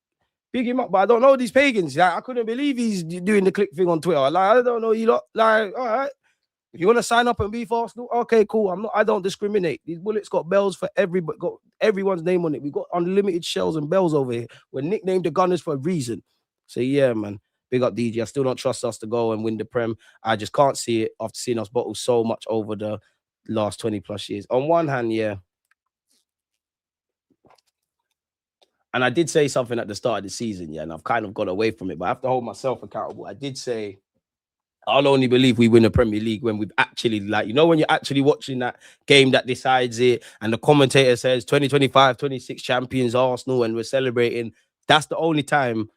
big him up, but I don't know these pagans. Like, I couldn't believe he's doing the click thing on Twitter. Like, I don't know you lot. Like, all right. If you want to sign up and be for Arsenal, okay, cool. I don't discriminate. These bullets got bells for everybody, got everyone's name on it. We got unlimited shells and bells over here. We're nicknamed the Gunners for a reason. So yeah, man. Big up DG. I still don't trust us to go and win the Prem. I just can't see it after seeing us bottle so much over the last 20 plus years. On one hand, yeah. And I did say something at the start of the season, yeah, and I've kind of got away from it, but I have to hold myself accountable. I did say I'll only believe we win the Premier League when we've actually, like, when you're actually watching that game that decides it and the commentator says 2025, 26 champions Arsenal and we're celebrating. That's the only time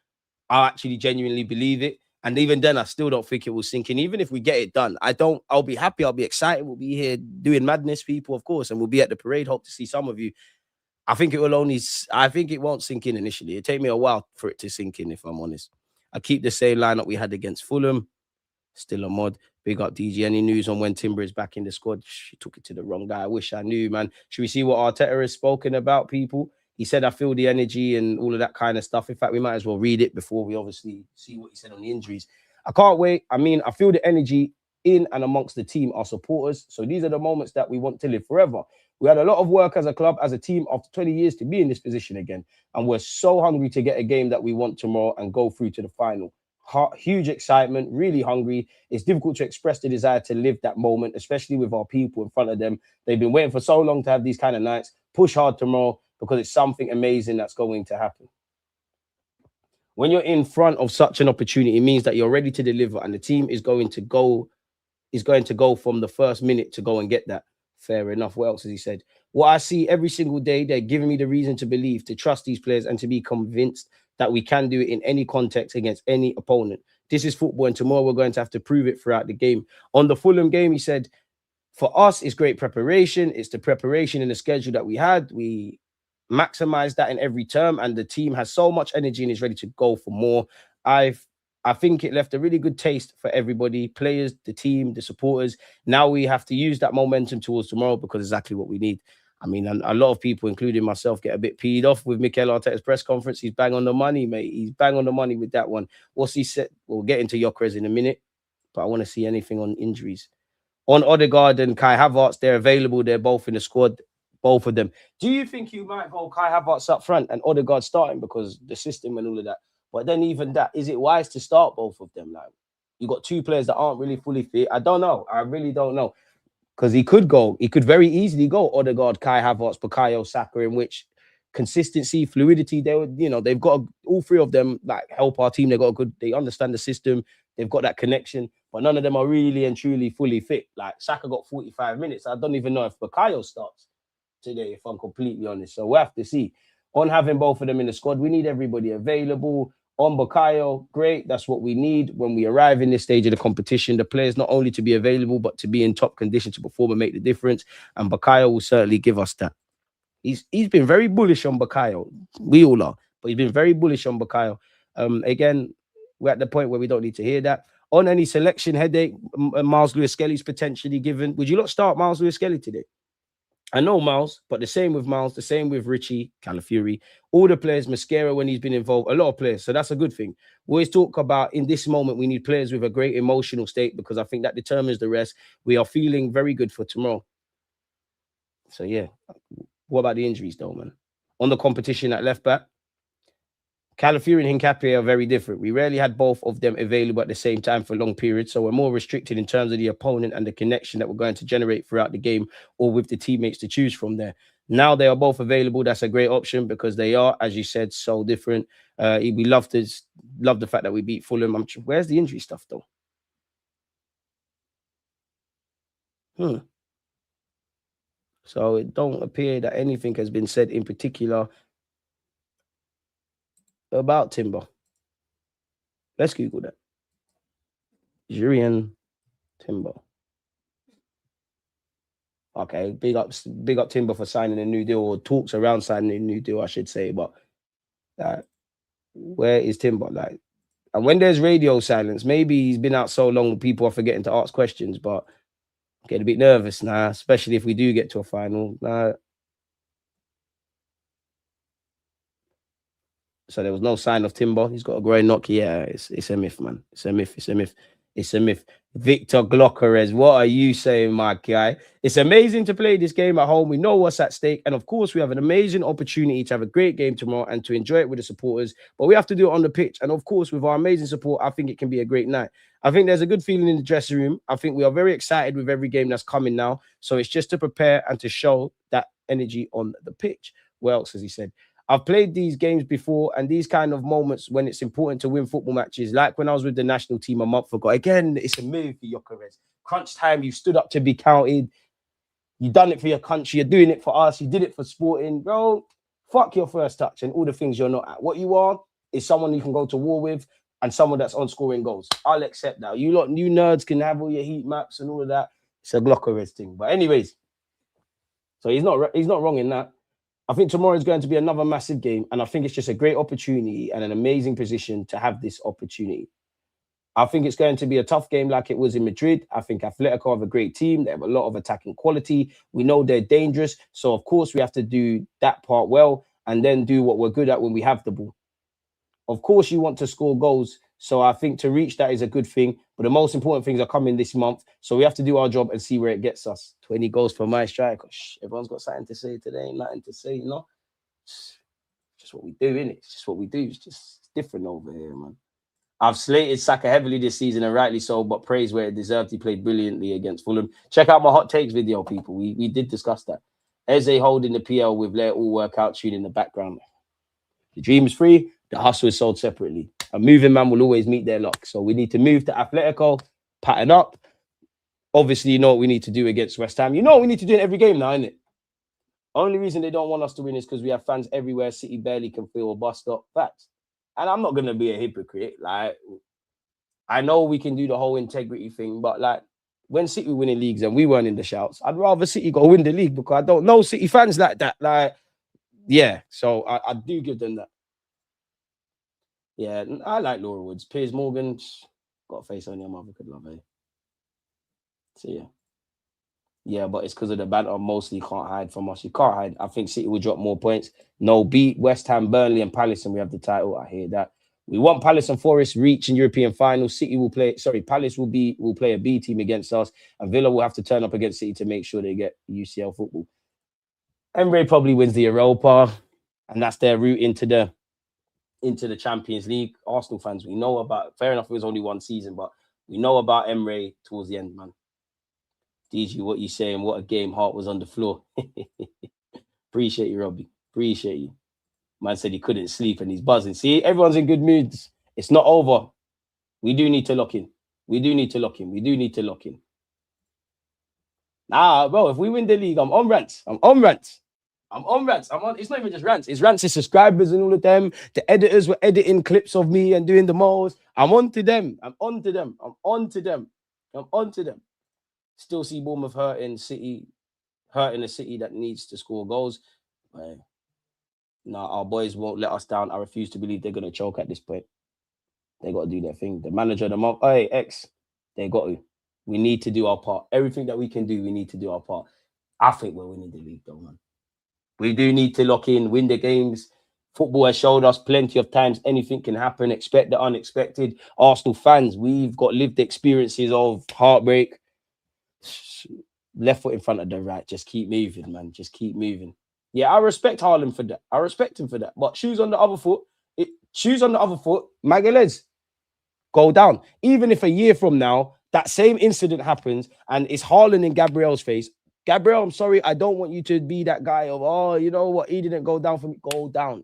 I'll actually genuinely believe it. And even then, I still don't think it will sink in. Even if we get it done, I'll be happy. I'll be excited. We'll be here doing madness, people, of course, and we'll be at the parade. Hope to see some of you. I think it won't sink in initially. It'll take me a while for it to sink in, if I'm honest. I keep the same lineup we had against Fulham. Still a mod. Big up DG. Any news on when Timber is back in the squad? She took it to the wrong guy. I wish I knew, man. Should we see what Arteta has spoken about, people? He said, I feel the energy and all of that kind of stuff. In fact, we might as well read it before we obviously see what he said on the injuries. I can't wait. I mean, I feel the energy in and amongst the team, our supporters. So these are the moments that we want to live forever. We had a lot of work as a club, as a team, after 20 years to be in this position again. And we're so hungry to get a game that we want tomorrow and go through to the final. Huge excitement, really hungry. It's difficult to express the desire to live that moment, especially with our people in front of them. They've been waiting for so long to have these kind of nights. Push hard tomorrow because it's something amazing that's going to happen. When you're in front of such an opportunity, it means that you're ready to deliver, and the team is going to go from the first minute to go and get that. Fair enough. What else has he said? What I see every single day, they're giving me the reason to believe, to trust these players, and to be convinced that we can do it in any context against any opponent. This is football, and tomorrow we're going to have to prove it throughout the game. On the Fulham game, he said, for us, it's great preparation. It's the preparation and the schedule that we had. We maximize that in every term, and the team has so much energy and is ready to go for more. I think it left a really good taste for everybody, players, the team, the supporters. Now we have to use that momentum towards tomorrow because it's exactly what we need. I mean, a lot of people, including myself, get a bit peed off with Mikel Arteta's press conference. He's bang on the money, mate. He's bang on the money with that one. What's he said? We'll get into Gyökeres in a minute, but I want to see anything on injuries. On Odegaard and Kai Havertz, they're available. They're both in the squad, both of them. Do you think you might go Kai Havertz up front and Odegaard starting because the system and all of that? But then even that, is it wise to start both of them? Like, you got two players that aren't really fully fit. I don't know. I really don't know. Because he could very easily go Odegaard, Kai Havertz, Bukayo Saka, in which consistency, fluidity, they've got all three of them like help our team. They understand the system. They've got that connection, but none of them are really and truly fully fit. Like Saka got 45 minutes. I don't even know if Bukayo starts today, if I'm completely honest. So we'll have to see. On having both of them in the squad, we need everybody available. On Bukayo, great. That's what we need when we arrive in this stage of the competition. The players not only to be available, but to be in top condition to perform and make the difference. And Bukayo will certainly give us that. He's been very bullish on Bukayo. We all are, but he's been very bullish on Bukayo. Again, we're at the point where we don't need to hear that. On any selection headache, Miles Lewis-Skelly's potentially given. Would you not start Miles Lewis-Skelly today? I know Miles, but the same with Miles, the same with Richie, Calafiori, all the players, Mascara when he's been involved, a lot of players. So that's a good thing. We always talk about in this moment, we need players with a great emotional state because I think that determines the rest. We are feeling very good for tomorrow. So yeah. What about the injuries though, man? On the competition at left back, Calafiori and Hincapié are very different. We rarely had both of them available at the same time for long periods, so we're more restricted in terms of the opponent and the connection that we're going to generate throughout the game or with the teammates to choose from there. Now they are both available. That's a great option because they are, as you said, so different. We love the fact that we beat Fulham. Where's the injury stuff though? So it don't appear that anything has been said in particular about Timber. Let's Google that. Julian Timber. Okay, big up Timber for signing a new deal, or talks around signing a new deal, I should say. But where is Timber? Like, and when there's radio silence, maybe he's been out so long, people are forgetting to ask questions. But I get a bit nervous now, especially if we do get to a final. So there was no sign of Timber. He's got a groin knock. Yeah, it's a myth, man. It's a myth. It's a myth. It's a myth. Victor Glockerez, what are you saying, my guy? It's amazing to play this game at home. We know what's at stake. And of course, we have an amazing opportunity to have a great game tomorrow and to enjoy it with the supporters. But we have to do it on the pitch. And of course, with our amazing support, I think it can be a great night. I think there's a good feeling in the dressing room. I think we are very excited with every game that's coming now. So it's just to prepare and to show that energy on the pitch. What else has he said? I've played these games before, and these kind of moments when it's important to win football matches, like when I was with the national team a month ago. Again, it's a move for Gyökeres. Crunch time, you stood up to be counted. You done it for your country. You're doing it for us. You did it for Sporting. Bro, fuck your first touch and all the things you're not at. What you are is someone you can go to war with and someone that's on scoring goals. I'll accept that. You lot, you nerds can have all your heat maps and all of that. It's a Gyökeres thing. But anyways, so he's not wrong in that. I think tomorrow is going to be another massive game, and I think it's just a great opportunity and an amazing position to have this opportunity. I think it's going to be a tough game like it was in Madrid. I think Atletico have a great team. They have a lot of attacking quality. We know they're dangerous. So, of course, we have to do that part well and then do what we're good at when we have the ball. Of course, you want to score goals. So I think to reach that is a good thing. But the most important things are coming this month. So we have to do our job and see where it gets us. 20 goals for my striker. Everyone's got something to say today. Ain't nothing to say, you know? It's just what we do, innit? It's just what we do. It's just different over here, man. I've slated Saka heavily this season, and rightly so, but praise where it deserved. He played brilliantly against Fulham. Check out my hot takes video, people. We did discuss that. Eze holding the PL with Let It All Work Out tune in the background. The dream is free. The hustle is sold separately. A moving man will always meet their luck. So we need to move to Atletico, pattern up. Obviously, you know what we need to do against West Ham. You know what we need to do in every game now, innit? Only reason they don't want us to win is because we have fans everywhere. City barely can fill a bus stop. Facts. And I'm not going to be a hypocrite. Like, I know we can do the whole integrity thing, but like, when City winning leagues and we weren't in the shouts, I'd rather City go win the league because I don't know City fans like that. Like, yeah, so I do give them that. Yeah, I like Laura Woods. Piers Morgan, got a face on your mother could love her. So yeah. Yeah, but it's because of the banter. Mostly can't hide from us. You can't hide. I think City will drop more points. No, beat West Ham, Burnley, and Palace, and we have the title. I hear that. We want Palace and Forest reach in European finals. City will play. Sorry, Palace will play a B team against us, and Villa will have to turn up against City to make sure they get UCL football. Emre probably wins the Europa, and that's their route into the Champions League. Arsenal fans, we know about. Fair enough, it was only one season, but we know about Emre towards the end, man. DG, what you saying? What a game. Hart was on the floor. Appreciate you, Robbie. Appreciate you. Man said he couldn't sleep and he's buzzing. See, everyone's in good moods. It's not over. We do need to lock in. We do need to lock in. We do need to lock in. Nah, bro, if we win the league, I'm on rant. I'm on rant. I'm on rants. I'm on. It's not even just rants. It's rants to subscribers and all of them. The editors were editing clips of me and doing the most. I'm on to them. I'm on to them. I'm on to them. I'm on to them. Still see Bournemouth hurting a city that needs to score goals. No, our boys won't let us down. I refuse to believe they're gonna choke at this point. They got to do their thing. The manager of the month, hey, X, they got to. We need to do our part. Everything that we can do, we need to do our part. I think we're winning the league, though, man. We do need to lock in, win the games. Football has showed us plenty of times anything can happen. Expect the unexpected. Arsenal fans, we've got lived experiences of heartbreak. Left foot in front of the right. Just keep moving, man. Just keep moving. Yeah, I respect Haaland for that. I respect him for that. But shoes on the other foot. Magalhaes, go down. Even if a year from now, that same incident happens and it's Haaland in Gabriel's face. Gabriel, I'm sorry. I don't want you to be that guy of, oh, you know what? He didn't go down for me. Go down.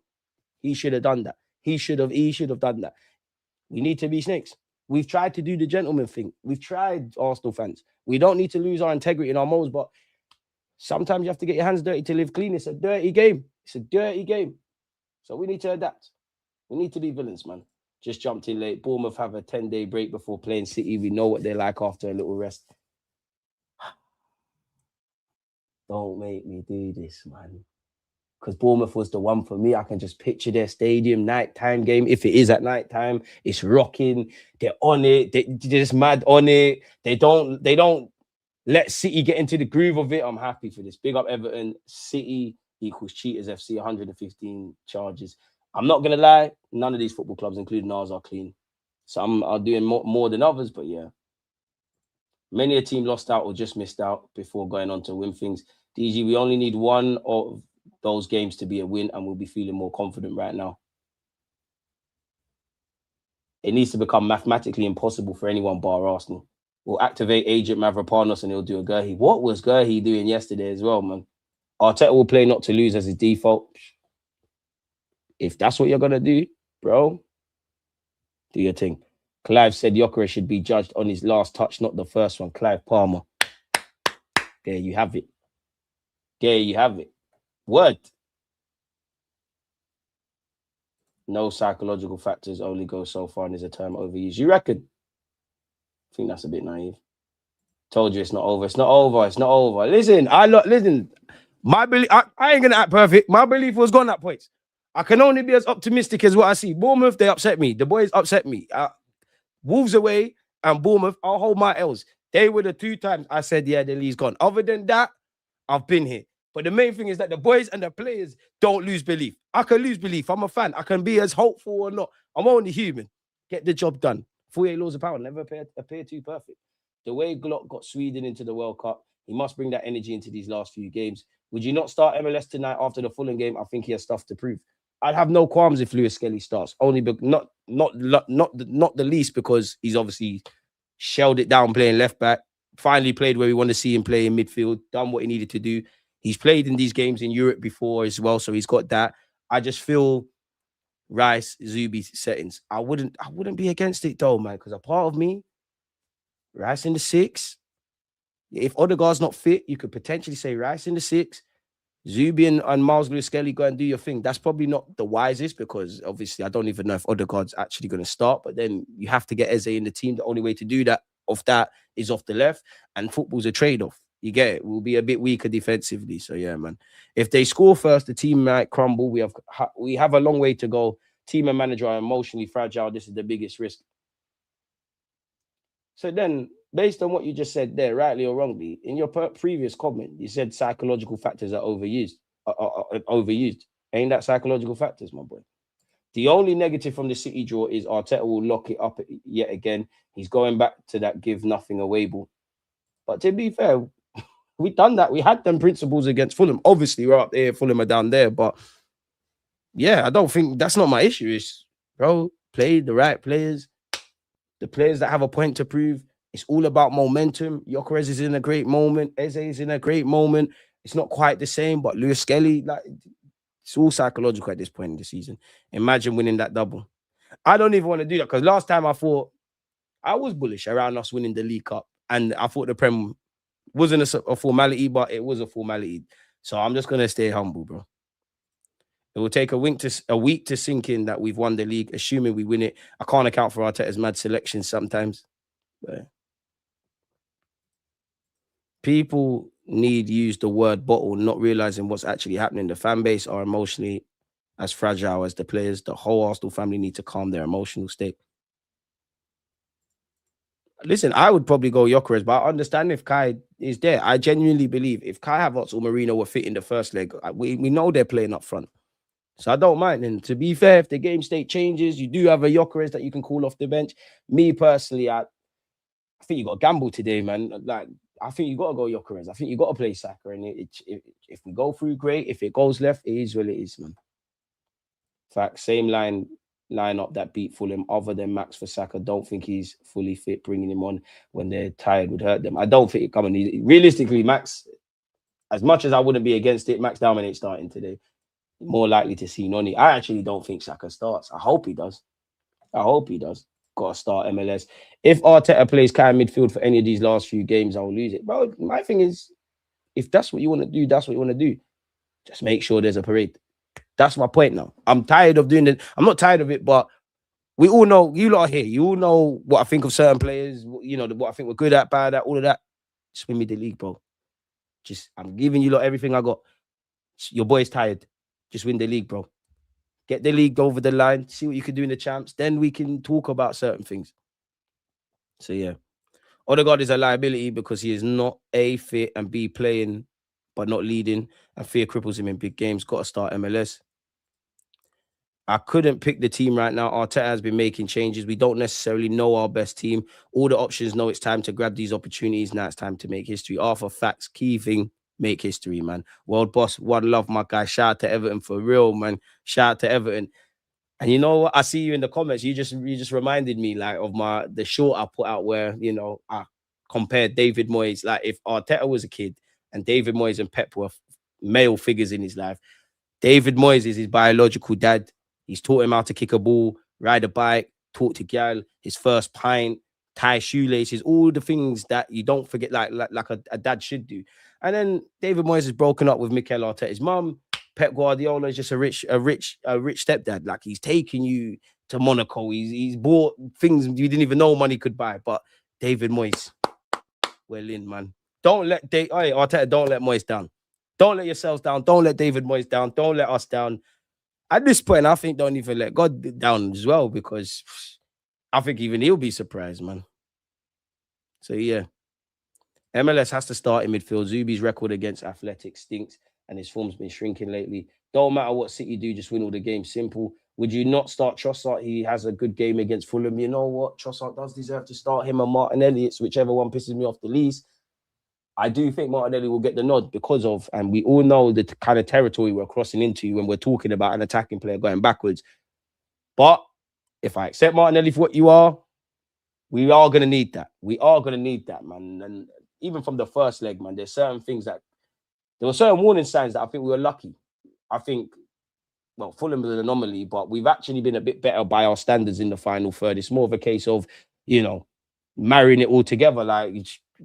He should have done that. He should have done that. We need to be snakes. We've tried to do the gentleman thing. We've tried, Arsenal fans. We don't need to lose our integrity in our modes, but sometimes you have to get your hands dirty to live clean. It's a dirty game. It's a dirty game. So we need to adapt. We need to be villains, man. Just jumped in late. Bournemouth have a 10-day break before playing City. We know what they're like after a little rest. Don't make me do this, man. Because Bournemouth was the one for me. I can just picture their stadium, nighttime game. If it is at nighttime, it's rocking. They're on it. They're just mad on it. They don't let City get into the groove of it. I'm happy for this. Big up Everton. City equals Cheaters FC, 115 charges. I'm not going to lie. None of these football clubs, including ours, are clean. Some are doing more than others, but yeah. Many a team lost out or just missed out before going on to win things. DG, we only need one of those games to be a win and we'll be feeling more confident right now. It needs to become mathematically impossible for anyone bar Arsenal. We'll activate Agent Mavropanos and he'll do a Gurhi. What was Gurhi doing yesterday as well, man? Arteta will play not to lose as his default. If that's what you're going to do, bro, do your thing. Clive said Gyökeres should be judged on his last touch, not the first one. Clive Palmer. There you have it. There you have it. Word. No psychological factors, only go so far and is a term overused. You reckon? I think that's a bit naive. Told you it's not over. It's not over. It's not over. Listen, my belief, I ain't gonna act perfect. My belief was gone at points. I can only be as optimistic as what I see. Bournemouth, they upset me. The boys upset me. Wolves away and Bournemouth, I'll hold my L's. They were the 2 times I said, yeah, the league's gone. Other than that, I've been here. But the main thing is that the boys and the players don't lose belief. I can lose belief. I'm a fan. I can be as hopeful or not. I'm only human. Get the job done. 48 laws of power never appear too perfect. The way Glock got Sweden into the World Cup, he must bring that energy into these last few games. Would you not start MLS tonight after the Fulham game? I think he has stuff to prove. I'd have no qualms if Lewis Skelly starts. Only not the least because he's obviously shelled it down playing left back. Finally played where we want to see him play in midfield. Done what he needed to do. He's played in these games in Europe before as well, so he's got that. I just feel Rice, Zubi settings. I wouldn't be against it though, man, because a part of me, Rice in the 6. If Odegaard's not fit, you could potentially say Rice in the 6. Zubi and Miles Lewis-Skelly go and do your thing. That's probably not the wisest because obviously I don't even know if Odegaard's actually going to start, but then you have to get Eze in the team. The only way to do that is off the left, and football's a trade-off. You get it. We'll be a bit weaker defensively. So yeah, man. If they score first, the team might crumble. We have a long way to go. Team and manager are emotionally fragile. This is the biggest risk. So then, based on what you just said there, rightly or wrongly, in your previous comment, you said psychological factors are overused. Overused. Ain't that psychological factors, my boy? The only negative from the City draw is Arteta will lock it up yet again. He's going back to that give nothing away ball. But to be fair, we've done that. We had them principles against Fulham. Obviously, we're up there. Fulham are down there. But yeah, I don't think that's not my issue. It's, bro, play the right players. The players that have a point to prove. It's all about momentum. Gyökeres is in a great moment. Eze is in a great moment. It's not quite the same, but Lewis Skelly, it's all psychological at this point in the season. Imagine winning that double. I don't even want to do that because last time I thought I was bullish around us winning the League Cup, and I thought the Prem wasn't a formality, but it was a formality. So I'm just gonna stay humble, bro. It will take a week to sink in that we've won the league, assuming we win it. I can't account for Arteta's mad selections sometimes. But people need use the word bottle, not realizing what's actually happening. The fan base are emotionally as fragile as the players. The whole Arsenal family need to calm their emotional state. Listen, I would probably go Jokeres, but I understand if Kai is there. I genuinely believe if Kai Havertz or Marino were fit in the first leg, we know they're playing up front. So I don't mind. And to be fair, if the game state changes, you do have a Jokeres that you can call off the bench. Me personally, I think you got to gamble today, man. Like, I think you got to go Jokeres. I think you got to play Saka. And if we go through, great. If it goes left, it is what it is, man. In fact, same line up that beat Fulham, other than Max for Saka. Don't think he's fully fit. Bringing him on when they're tired would hurt them. I don't think it coming. Realistically, Max, as much as I wouldn't be against it, Max Dalman ain't starting today. More likely to see Noni. I actually don't think Saka starts. I hope he does. I hope he does. Got to start MLS. If Arteta plays kind of midfield for any of these last few games, I'll lose it. Bro, my thing is, if that's what you want to do, that's what you want to do. Just make sure there's a parade. That's my point now. I'm tired of doing it. I'm not tired of it, but we all know, you lot are here. You all know what I think of certain players, you know, what I think we're good at, bad at, all of that. Just win me the league, bro. I'm giving you lot everything I got. Your boy's tired. Just win the league, bro. Get the league over the line. See what you can do in the champs. Then we can talk about certain things. So, yeah. Odegaard is a liability because he is not A, fit, and B, playing but not leading, and fear cripples him in big games. Got to start MLS. I couldn't pick the team right now. Arteta has been making changes. We don't necessarily know our best team. All the options know it's time to grab these opportunities. Now it's time to make history. Arthur Facts, key thing, make history, man. World boss, one love, my guy. Shout out to Everton for real, man. Shout out to Everton. And you know what? I see you in the comments. You just reminded me like of the short I put out where, you know, I compared David Moyes. Like if Arteta was a kid and David Moyes and Pep were male figures in his life, David Moyes is his biological dad. He's taught him how to kick a ball, ride a bike, talk to gal, his first pint, tie shoelaces, all the things that you don't forget, like a dad should do. And then David Moyes is broken up with Mikel Arteta's mum. Pep Guardiola is just a rich stepdad. Like he's taking you to Monaco. He's bought things you didn't even know money could buy. But David Moyes, well in, man. Arteta, don't let Moyes down. Don't let yourselves down. Don't let David Moyes down. Don't let us down. At this point, I think don't even let God down as well, because I think even he'll be surprised, man. So, yeah. MLS has to start in midfield. Zubi's record against Athletic stinks, and his form's been shrinking lately. Don't matter what City do, just win all the games. Simple. Would you not start Trossard? He has a good game against Fulham. You know what? Trossard does deserve to start him and Martinelli. It's whichever one pisses me off the least. I do think Martinelli will get the nod because of, and we all know the kind of territory we're crossing into when we're talking about an attacking player going backwards. But if I accept Martinelli for what you are, we are going to need that. We are going to need that, man. And even from the first leg, man, there were certain warning signs that I think we were lucky. I think, well, Fulham was an anomaly, but we've actually been a bit better by our standards in the final third. It's more of a case of, you know, marrying it all together. Like,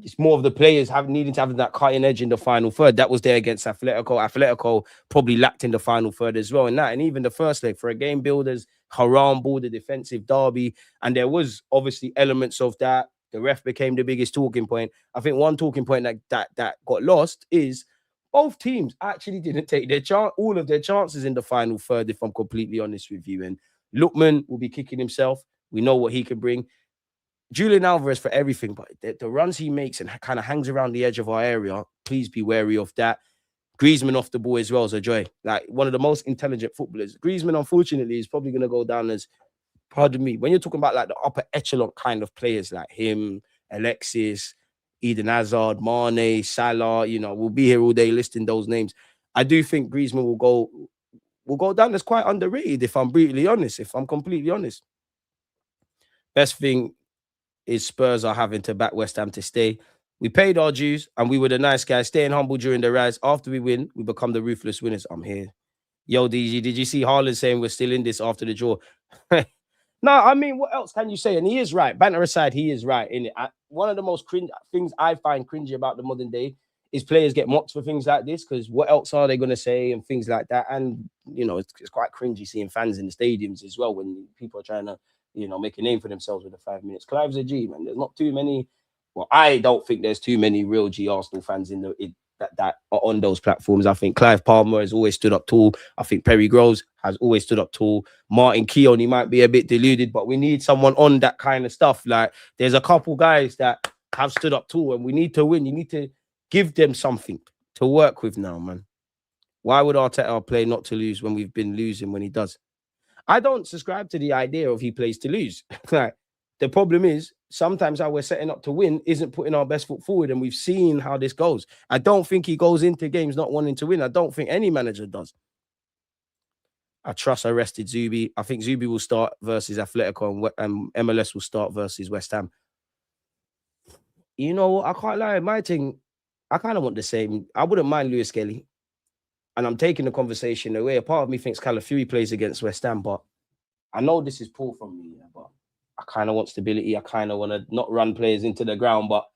it's more of the players needing to have that cutting edge in the final third. That was there against Atletico. Atletico probably lacked in the final third as well. And even the first leg for a game builders, haram ball, the defensive derby. And there was obviously elements of that. The ref became the biggest talking point. I think one talking point that got lost is both teams actually didn't take all of their chances in the final third, if I'm completely honest with you. And Lookman will be kicking himself. We know what he can bring. Julian Alvarez for everything, but the runs he makes and kind of hangs around the edge of our area, please be wary of that. Griezmann off the ball as well is a joy. Like one of the most intelligent footballers. Griezmann, unfortunately, is probably going to go down as, pardon me, when you're talking about like the upper echelon kind of players like him, Alexis, Eden Hazard, Mane, Salah, you know, we'll be here all day listing those names. I do think Griezmann will go down as quite underrated, if I'm brutally honest, if I'm completely honest. Best thing is Spurs are having to back West Ham to stay. We paid our dues and we were the nice guys, staying humble during the rise. After we win, we become the ruthless winners. I'm here. Yo, DG, did you see Haaland saying we're still in this after the draw? No, I mean, what else can you say? And he is right. Banter aside, he is right. In it, one of the most cringe things I find cringy about the modern day his players get mocked for things like this, because what else are they going to say and things like that. And it's quite cringy seeing fans in the stadiums as well when people are trying to make a name for themselves with the 5 minutes. Clive's a G, man. There's not too many. Well, I don't think there's too many real G Arsenal fans that are on those platforms. I think Clive Palmer has always stood up tall. I think Perry Groves has always stood up tall. Martin Keown, he might be a bit deluded, but we need someone on that kind of stuff. Like, there's a couple guys that have stood up tall, and we need to win. You need to give them something to work with now, man. Why would Arteta play not to lose when we've been losing when he does? I don't subscribe to the idea of he plays to lose. Like, the problem is sometimes how we're setting up to win isn't putting our best foot forward, and we've seen how this goes. I don't think he goes into games not wanting to win. I don't think any manager does. I trust arrested Zubi. I think Zubi will start versus Atletico, and MLS will start versus West Ham. I can't lie. My thing, I kind of want the same. I wouldn't mind Lewis Kelly. And I'm taking the conversation away. A part of me thinks Calafiori plays against West Ham, but I know this is poor from me, but I kind of want stability. I kind of want to not run players into the ground, but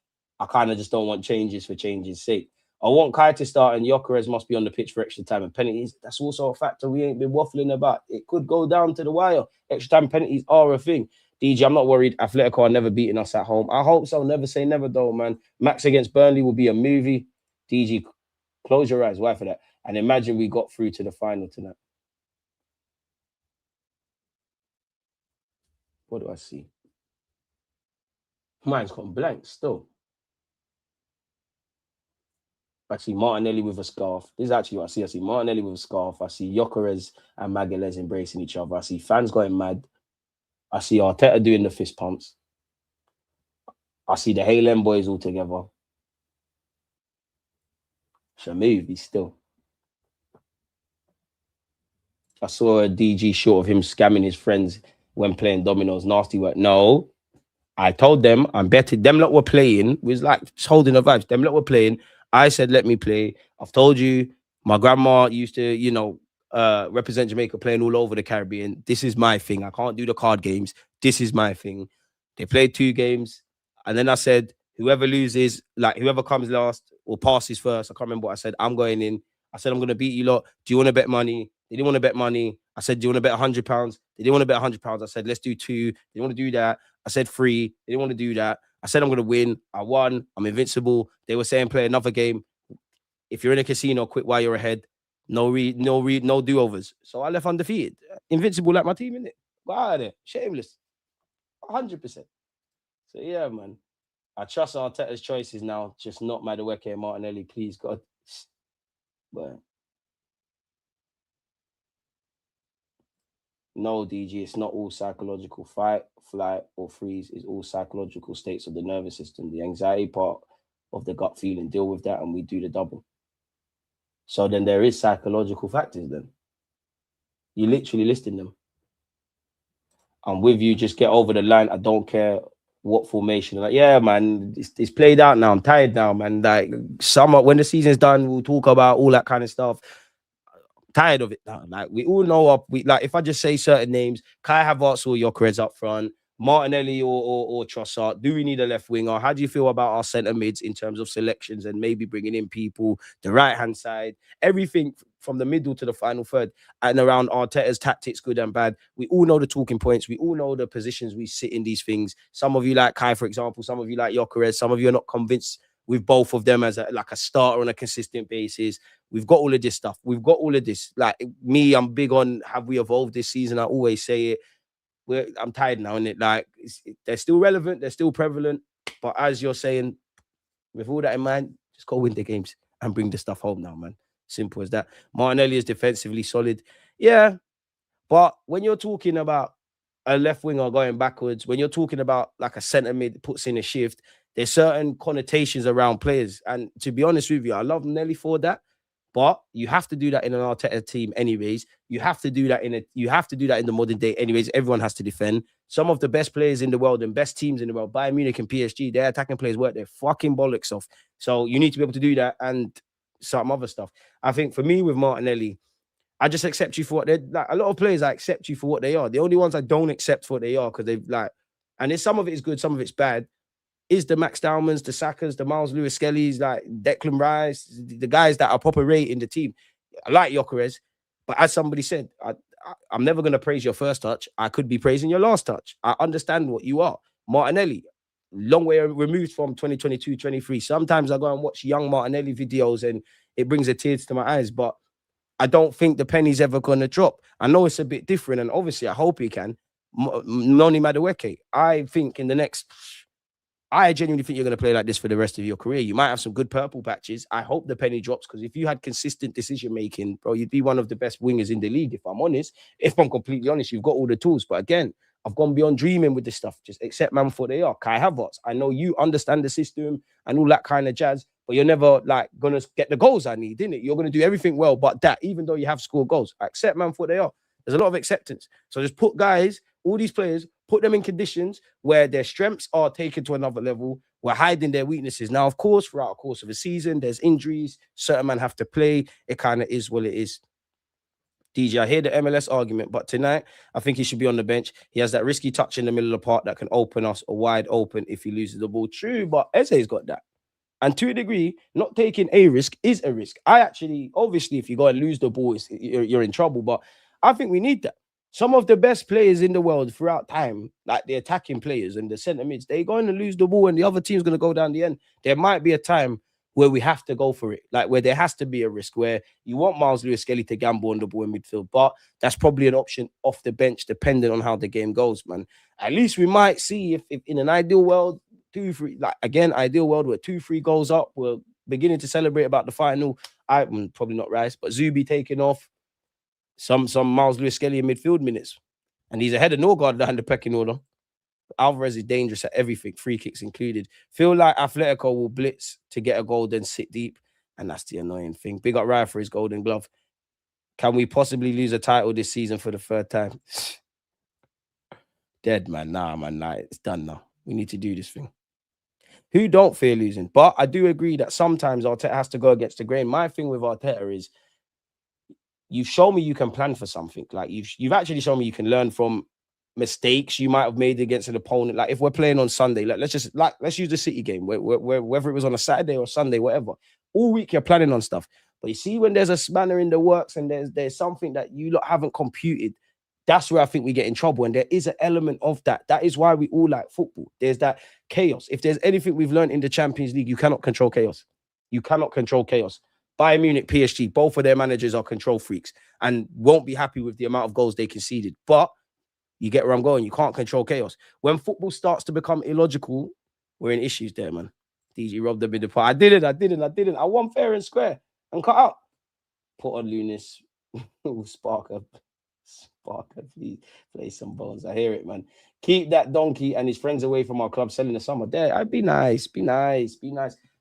I kind of just don't want changes for change's sake. I want Kai to start, and Gyökeres must be on the pitch for extra time and penalties. That's also a factor we ain't been waffling about. It could go down to the wire. Extra time penalties are a thing. DG, I'm not worried. Atletico are never beating us at home. I hope so. Never say never, though, man. Max against Burnley will be a movie. DG, close your eyes. Why for that? And imagine we got through to the final tonight. What do I see? Mine's gone blank still. I see Martinelli with a scarf. This is actually what I see. I see Martinelli with a scarf. I see Gyökeres and Magalhaes embracing each other. I see fans going mad. I see Arteta doing the fist pumps. I see the Halen boys all together. It's a movie still. I saw a DG short of him scamming his friends when playing dominoes. Nasty work. No, I told them, I'm betting them lot were playing. We was like just holding the vibes. Them lot were playing. I said, let me play. I've told you, my grandma used to, represent Jamaica playing all over the Caribbean. This is my thing. I can't do the card games. This is my thing. They played 2 games. And then I said, whoever loses, like whoever comes last or passes first, I can't remember what I said. I'm going in. I said, I'm going to beat you lot. Do you want to bet money? They didn't want to bet money. I said, do you want to bet £100? They didn't want to bet £100. I said, let's do 2. They didn't want to do that. I said 3. They didn't want to do that. I said, I'm going to win. I won. I'm invincible. They were saying, play another game. If you're in a casino, quit while you're ahead. No do-overs. So I left undefeated. Invincible like my team, innit? Go out of there. Shameless. 100%. So yeah, man. I trust Arteta's choices now. Just not Madueke and Martinelli, please, God. But no, DG, it's not all psychological. Fight, flight, or freeze is all psychological states of the nervous system. The anxiety part of the gut feeling, deal with that, and we do the double. So then there is psychological factors then. You're literally listing them. I'm with you, just get over the line. I don't care what formation. Like, yeah, man, it's played out now. I'm tired now, man. Like, summer, when the season's done, we'll talk about all that kind of stuff. Tired of it now. Like, we all know if I just say certain names, Kai Havertz or Gyökeres up front, Martinelli or Trossard. Do we need a left winger? How do you feel about our centre mids in terms of selections and maybe bringing in people, the right hand side, everything from the middle to the final third and around Arteta's tactics, good and bad? We all know the talking points. We all know the positions we sit in these things. Some of you like Kai, for example. Some of you like Gyökeres. Some of you are not convinced with both of them as a starter on a consistent basis. We've got all of this stuff. We've got all of this. Like me, I'm big on have we evolved this season? I always say it. I'm tired now, innit? Like, they're still relevant, they're still prevalent. But as you're saying, with all that in mind, just go win the games and bring the stuff home now, man. Simple as that. Martinelli is defensively solid. Yeah, but when you're talking about a left winger going backwards, when you're talking about like a centre mid puts in a shift, there's certain connotations around players. And to be honest with you, I love Nelly for that. But you have to do that in an Arteta team anyways. You have to do that in the modern day anyways. Everyone has to defend. Some of the best players in the world and best teams in the world, Bayern Munich and PSG, their attacking players work their fucking bollocks off. So you need to be able to do that and some other stuff. I think for me with Martinelli, I just accept you for what they're like. A lot of players, I accept you for what they are. The only ones I don't accept for what they are, because they've and some of it is good, some of it's bad. is the Max Dowmans, the Sakas, the Miles Lewis Skellies, like Declan Rice, the guys that are proper rate in the team. I like Gyökeres, but as somebody said, I'm never going to praise your first touch. I could be praising your last touch. I understand what you are. Martinelli, long way removed from 2022, 23. Sometimes I go and watch young Martinelli videos and it brings a tears to my eyes, but I don't think the penny's ever going to drop. I know it's a bit different, and obviously I hope he can. Noni Madueke, I think in the next I genuinely think you're going to play like this for the rest of your career. You might have some good purple patches. I hope the penny drops because if you had consistent decision making, bro, you'd be one of the best wingers in the league. If I'm honest, if I'm completely honest, you've got all the tools. But again, I've gone beyond dreaming with this stuff. Just accept man for what they are. Kai Havertz, I know you understand the system and all that kind of jazz, but you're never like going to get the goals I need, innit? You're going to do everything well, but that, even though you have scored goals, I accept man for what they are. There's a lot of acceptance. So just put guys, all these players, put them in conditions where their strengths are taken to another level. We're hiding their weaknesses. Now, of course, throughout the course of a season, there's injuries. Certain men have to play. It kind of is what it is. DJ, I hear the MLS argument, but tonight, I think he should be on the bench. He has that risky touch in the middle of the park that can open us wide open if he loses the ball. True, but Eze's got that. And to a degree, not taking a risk is a risk. I actually, obviously, if you go and lose the ball, you're in trouble. But I think we need that. Some of the best players in the world throughout time, like the attacking players and the centre mids, they're going to lose the ball and the other team's going to go down the end. There might be a time where we have to go for it, like where there has to be a risk, where you want Miles Lewis Skelly to gamble on the ball in midfield, but that's probably an option off the bench, depending on how the game goes, man. At least we might see if in an ideal world, 2-3, like again, ideal world, we're 2-3 goals up, we're beginning to celebrate about the final. Probably not Rice, but Zubi taking off. Some Miles Lewis Skelly in midfield minutes. And he's ahead of Norgard behind the pecking order. Alvarez is dangerous at everything, free kicks included. Feel like Atletico will blitz to get a goal, then sit deep. And that's the annoying thing. Big up Ryan for his golden glove. Can we possibly lose a title this season for the third time? Dead, man. Nah, man. Nah, it's done now. We need to do this thing. Who don't fear losing? But I do agree that sometimes Arteta has to go against the grain. My thing with Arteta is you've shown me you can plan for something. Like you've actually shown me you can learn from mistakes you might have made against an opponent. Like if we're playing on Sunday, let's use the City game, whether it was on a Saturday or Sunday, whatever. All week you're planning on stuff, but you see when there's a spanner in the works and there's something that you lot haven't computed. That's where I think we get in trouble, and there is an element of that. That is why we all like football. There's that chaos. If there's anything we've learned in the Champions League, you cannot control chaos. You cannot control chaos. Bayern Munich, PSG, both of their managers are control freaks and won't be happy with the amount of goals they conceded. But you get where I'm going. You can't control chaos. When football starts to become illogical, we're in issues there, man. DG robbed them in the part. I didn't. I won fair and square and cut out. Put on Lunis. Sparker, please play some bones. I hear it, man. Keep that donkey and his friends away from our club selling the summer. There, I'd be nice.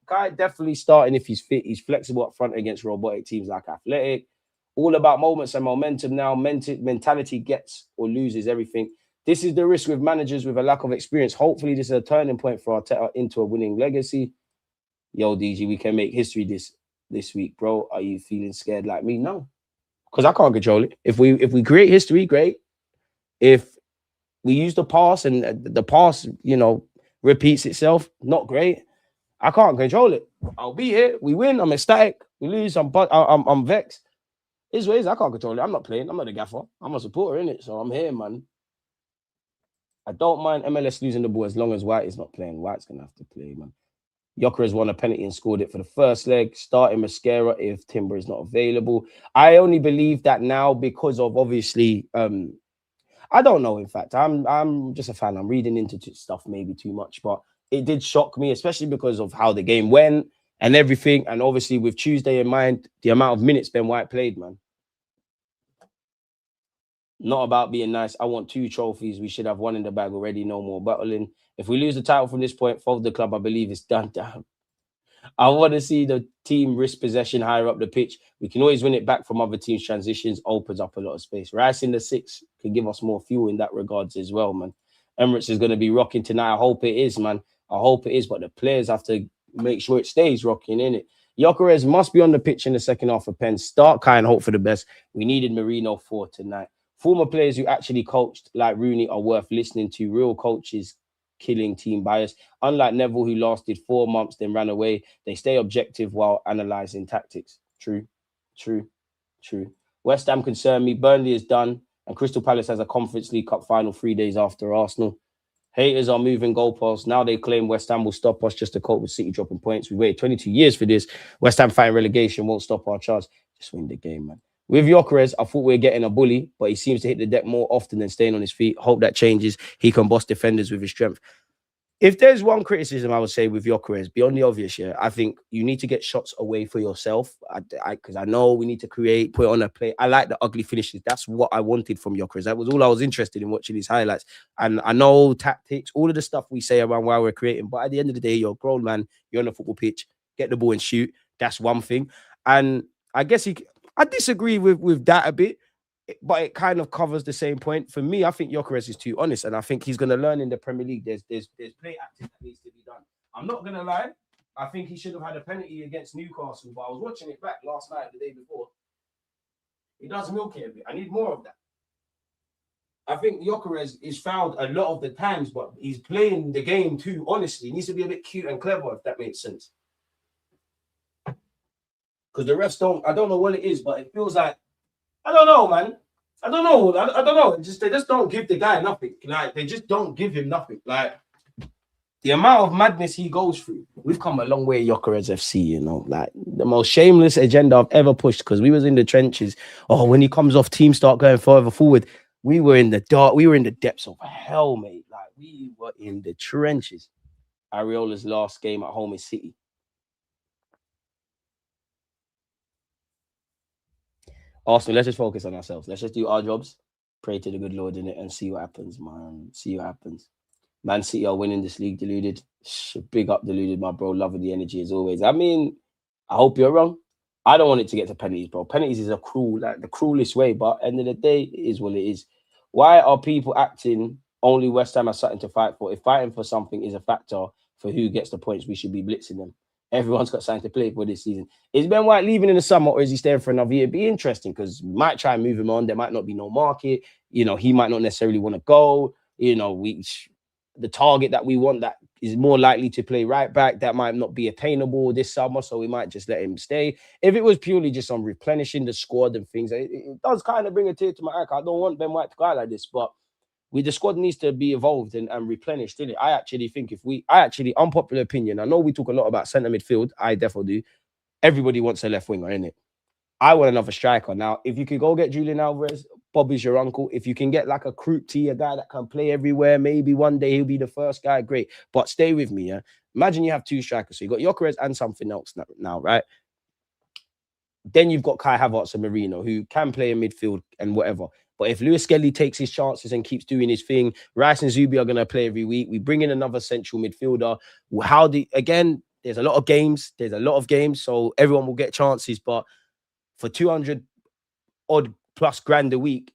Kai definitely starting if he's fit. He's flexible up front against robotic teams like Athletic. All about moments and momentum now. Mentality gets or loses everything. This is the risk with managers with a lack of experience. Hopefully, this is a turning point for Arteta into a winning legacy. Yo, DG, we can make history this week, bro. Are you feeling scared like me? No, because I can't control it. If we create history, great. If we use the past and the past, repeats itself, not great. I can't control it. I'll be here. We win. I'm ecstatic. We lose. I'm vexed. His ways, I can't control it. I'm not playing. I'm not a gaffer. I'm a supporter in it. So I'm here, man. I don't mind MLS losing the ball as long as White is not playing. White's gonna have to play, man. Gyökeres won a penalty and scored it for the first leg. Starting Mascara if Timber is not available. I only believe that now because of obviously. I don't know. In fact, I'm just a fan. I'm reading into stuff maybe too much, but it did shock me, especially because of how the game went and everything. And obviously with Tuesday in mind, the amount of minutes Ben White played, man. Not about being nice. I want 2 trophies. We should have 1 in the bag already. No more battling. If we lose the title from this point, for the club, I believe it's done. Damn. I want to see the team risk possession higher up the pitch. We can always win it back from other teams' transitions. Opens up a lot of space. Rice in the 6 can give us more fuel in that regards as well, man. Emirates is going to be rocking tonight. I hope it is, man. I hope it is. But the players have to make sure it stays rocking, innit? Gyökeres must be on the pitch in the second half of Penn. Start kind, hope for the best. We needed Marino for tonight. Former players who actually coached like Rooney are worth listening to. Real coaches killing team bias. Unlike Neville, who lasted 4 months, then ran away, they stay objective while analysing tactics. True, true, true. West Ham concern me. Burnley is done, and Crystal Palace has a Conference League Cup final 3 days after Arsenal. Haters are moving goalposts. Now they claim West Ham will stop us just to cope with City dropping points. We waited 22 years for this. West Ham fighting relegation won't stop our chance. Just win the game, man. With Gyökeres, I thought we were getting a bully, but he seems to hit the deck more often than staying on his feet. Hope that changes. He can boss defenders with his strength. If there's one criticism I would say with Gyökeres, beyond the obvious, yeah, I think you need to get shots away for yourself. Because I know we need to create, put on a play. I like the ugly finishes. That's what I wanted from Gyökeres. That was all I was interested in watching his highlights. And I know tactics, all of the stuff we say around while we're creating. But at the end of the day, you're a grown man. You're on a football pitch. Get the ball and shoot. That's one thing. And I guess I disagree with that a bit, but it kind of covers the same point. For me, I think Gyökeres is too honest, and I think he's going to learn in the Premier League. There's play acting that needs to be done. I'm not going to lie. I think he should have had a penalty against Newcastle, but I was watching it back last night, the day before. He does milk it a bit. I need more of that. I think Gyökeres is fouled a lot of the times, but he's playing the game too honestly. He needs to be a bit cute and clever, if that makes sense. Because the refs I don't know what it is, but it feels like, I don't know, man. I don't know. I don't know. They just don't give the guy nothing. Like, they just don't give him nothing. Like, the amount of madness he goes through. We've come a long way, Gyökeres FC, you know. Like, the most shameless agenda I've ever pushed, because we was in the trenches. Oh, when he comes off, teams start going further forward. We were in the dark. We were in the depths of hell, mate. Like, we were in the trenches. Areola's last game at home is City. Arsenal, let's just focus on ourselves. Let's just do our jobs, pray to the good Lord in it, and see what happens, man. See what happens. Man City are winning this league, deluded. Big up, deluded, my bro. Loving the energy as always. I mean, I hope you're wrong. I don't want it to get to penalties, bro. Penalties is the cruelest way, but end of the day, it is what it is. Why are people acting only West Ham has something to fight for? If fighting for something is a factor for who gets the points, we should be blitzing them. Everyone's got something to play for this season. Is Ben White leaving in the summer, or is he staying for another year? It'd be interesting, because we might try and move him on. There might not be no market. You know, he might not necessarily want to go. You know, the target that we want that is more likely to play right back, that might not be attainable this summer, so we might just let him stay. If it was purely just on replenishing the squad and things, it does kind of bring a tear to my eye. I don't want Ben White to go out like this, but the squad needs to be evolved and replenished, didn't it? I actually think unpopular opinion, I know we talk a lot about centre midfield. I definitely do. Everybody wants a left winger, innit? I want another striker. Now, if you could go get Julian Alvarez, Bobby's your uncle. If you can get like a Kroot T, a guy that can play everywhere, maybe one day he'll be the first guy, great. But stay with me, yeah? Imagine you have two strikers. So you got Gyökeres and something else now, right? Then you've got Kai Havertz and Marino, who can play in midfield and whatever. But if Lewis Skelly takes his chances and keeps doing his thing, Rice and Zubi are going to play every week. We bring in another central midfielder. Again, there's a lot of games. So everyone will get chances. But for 200 odd plus grand a week,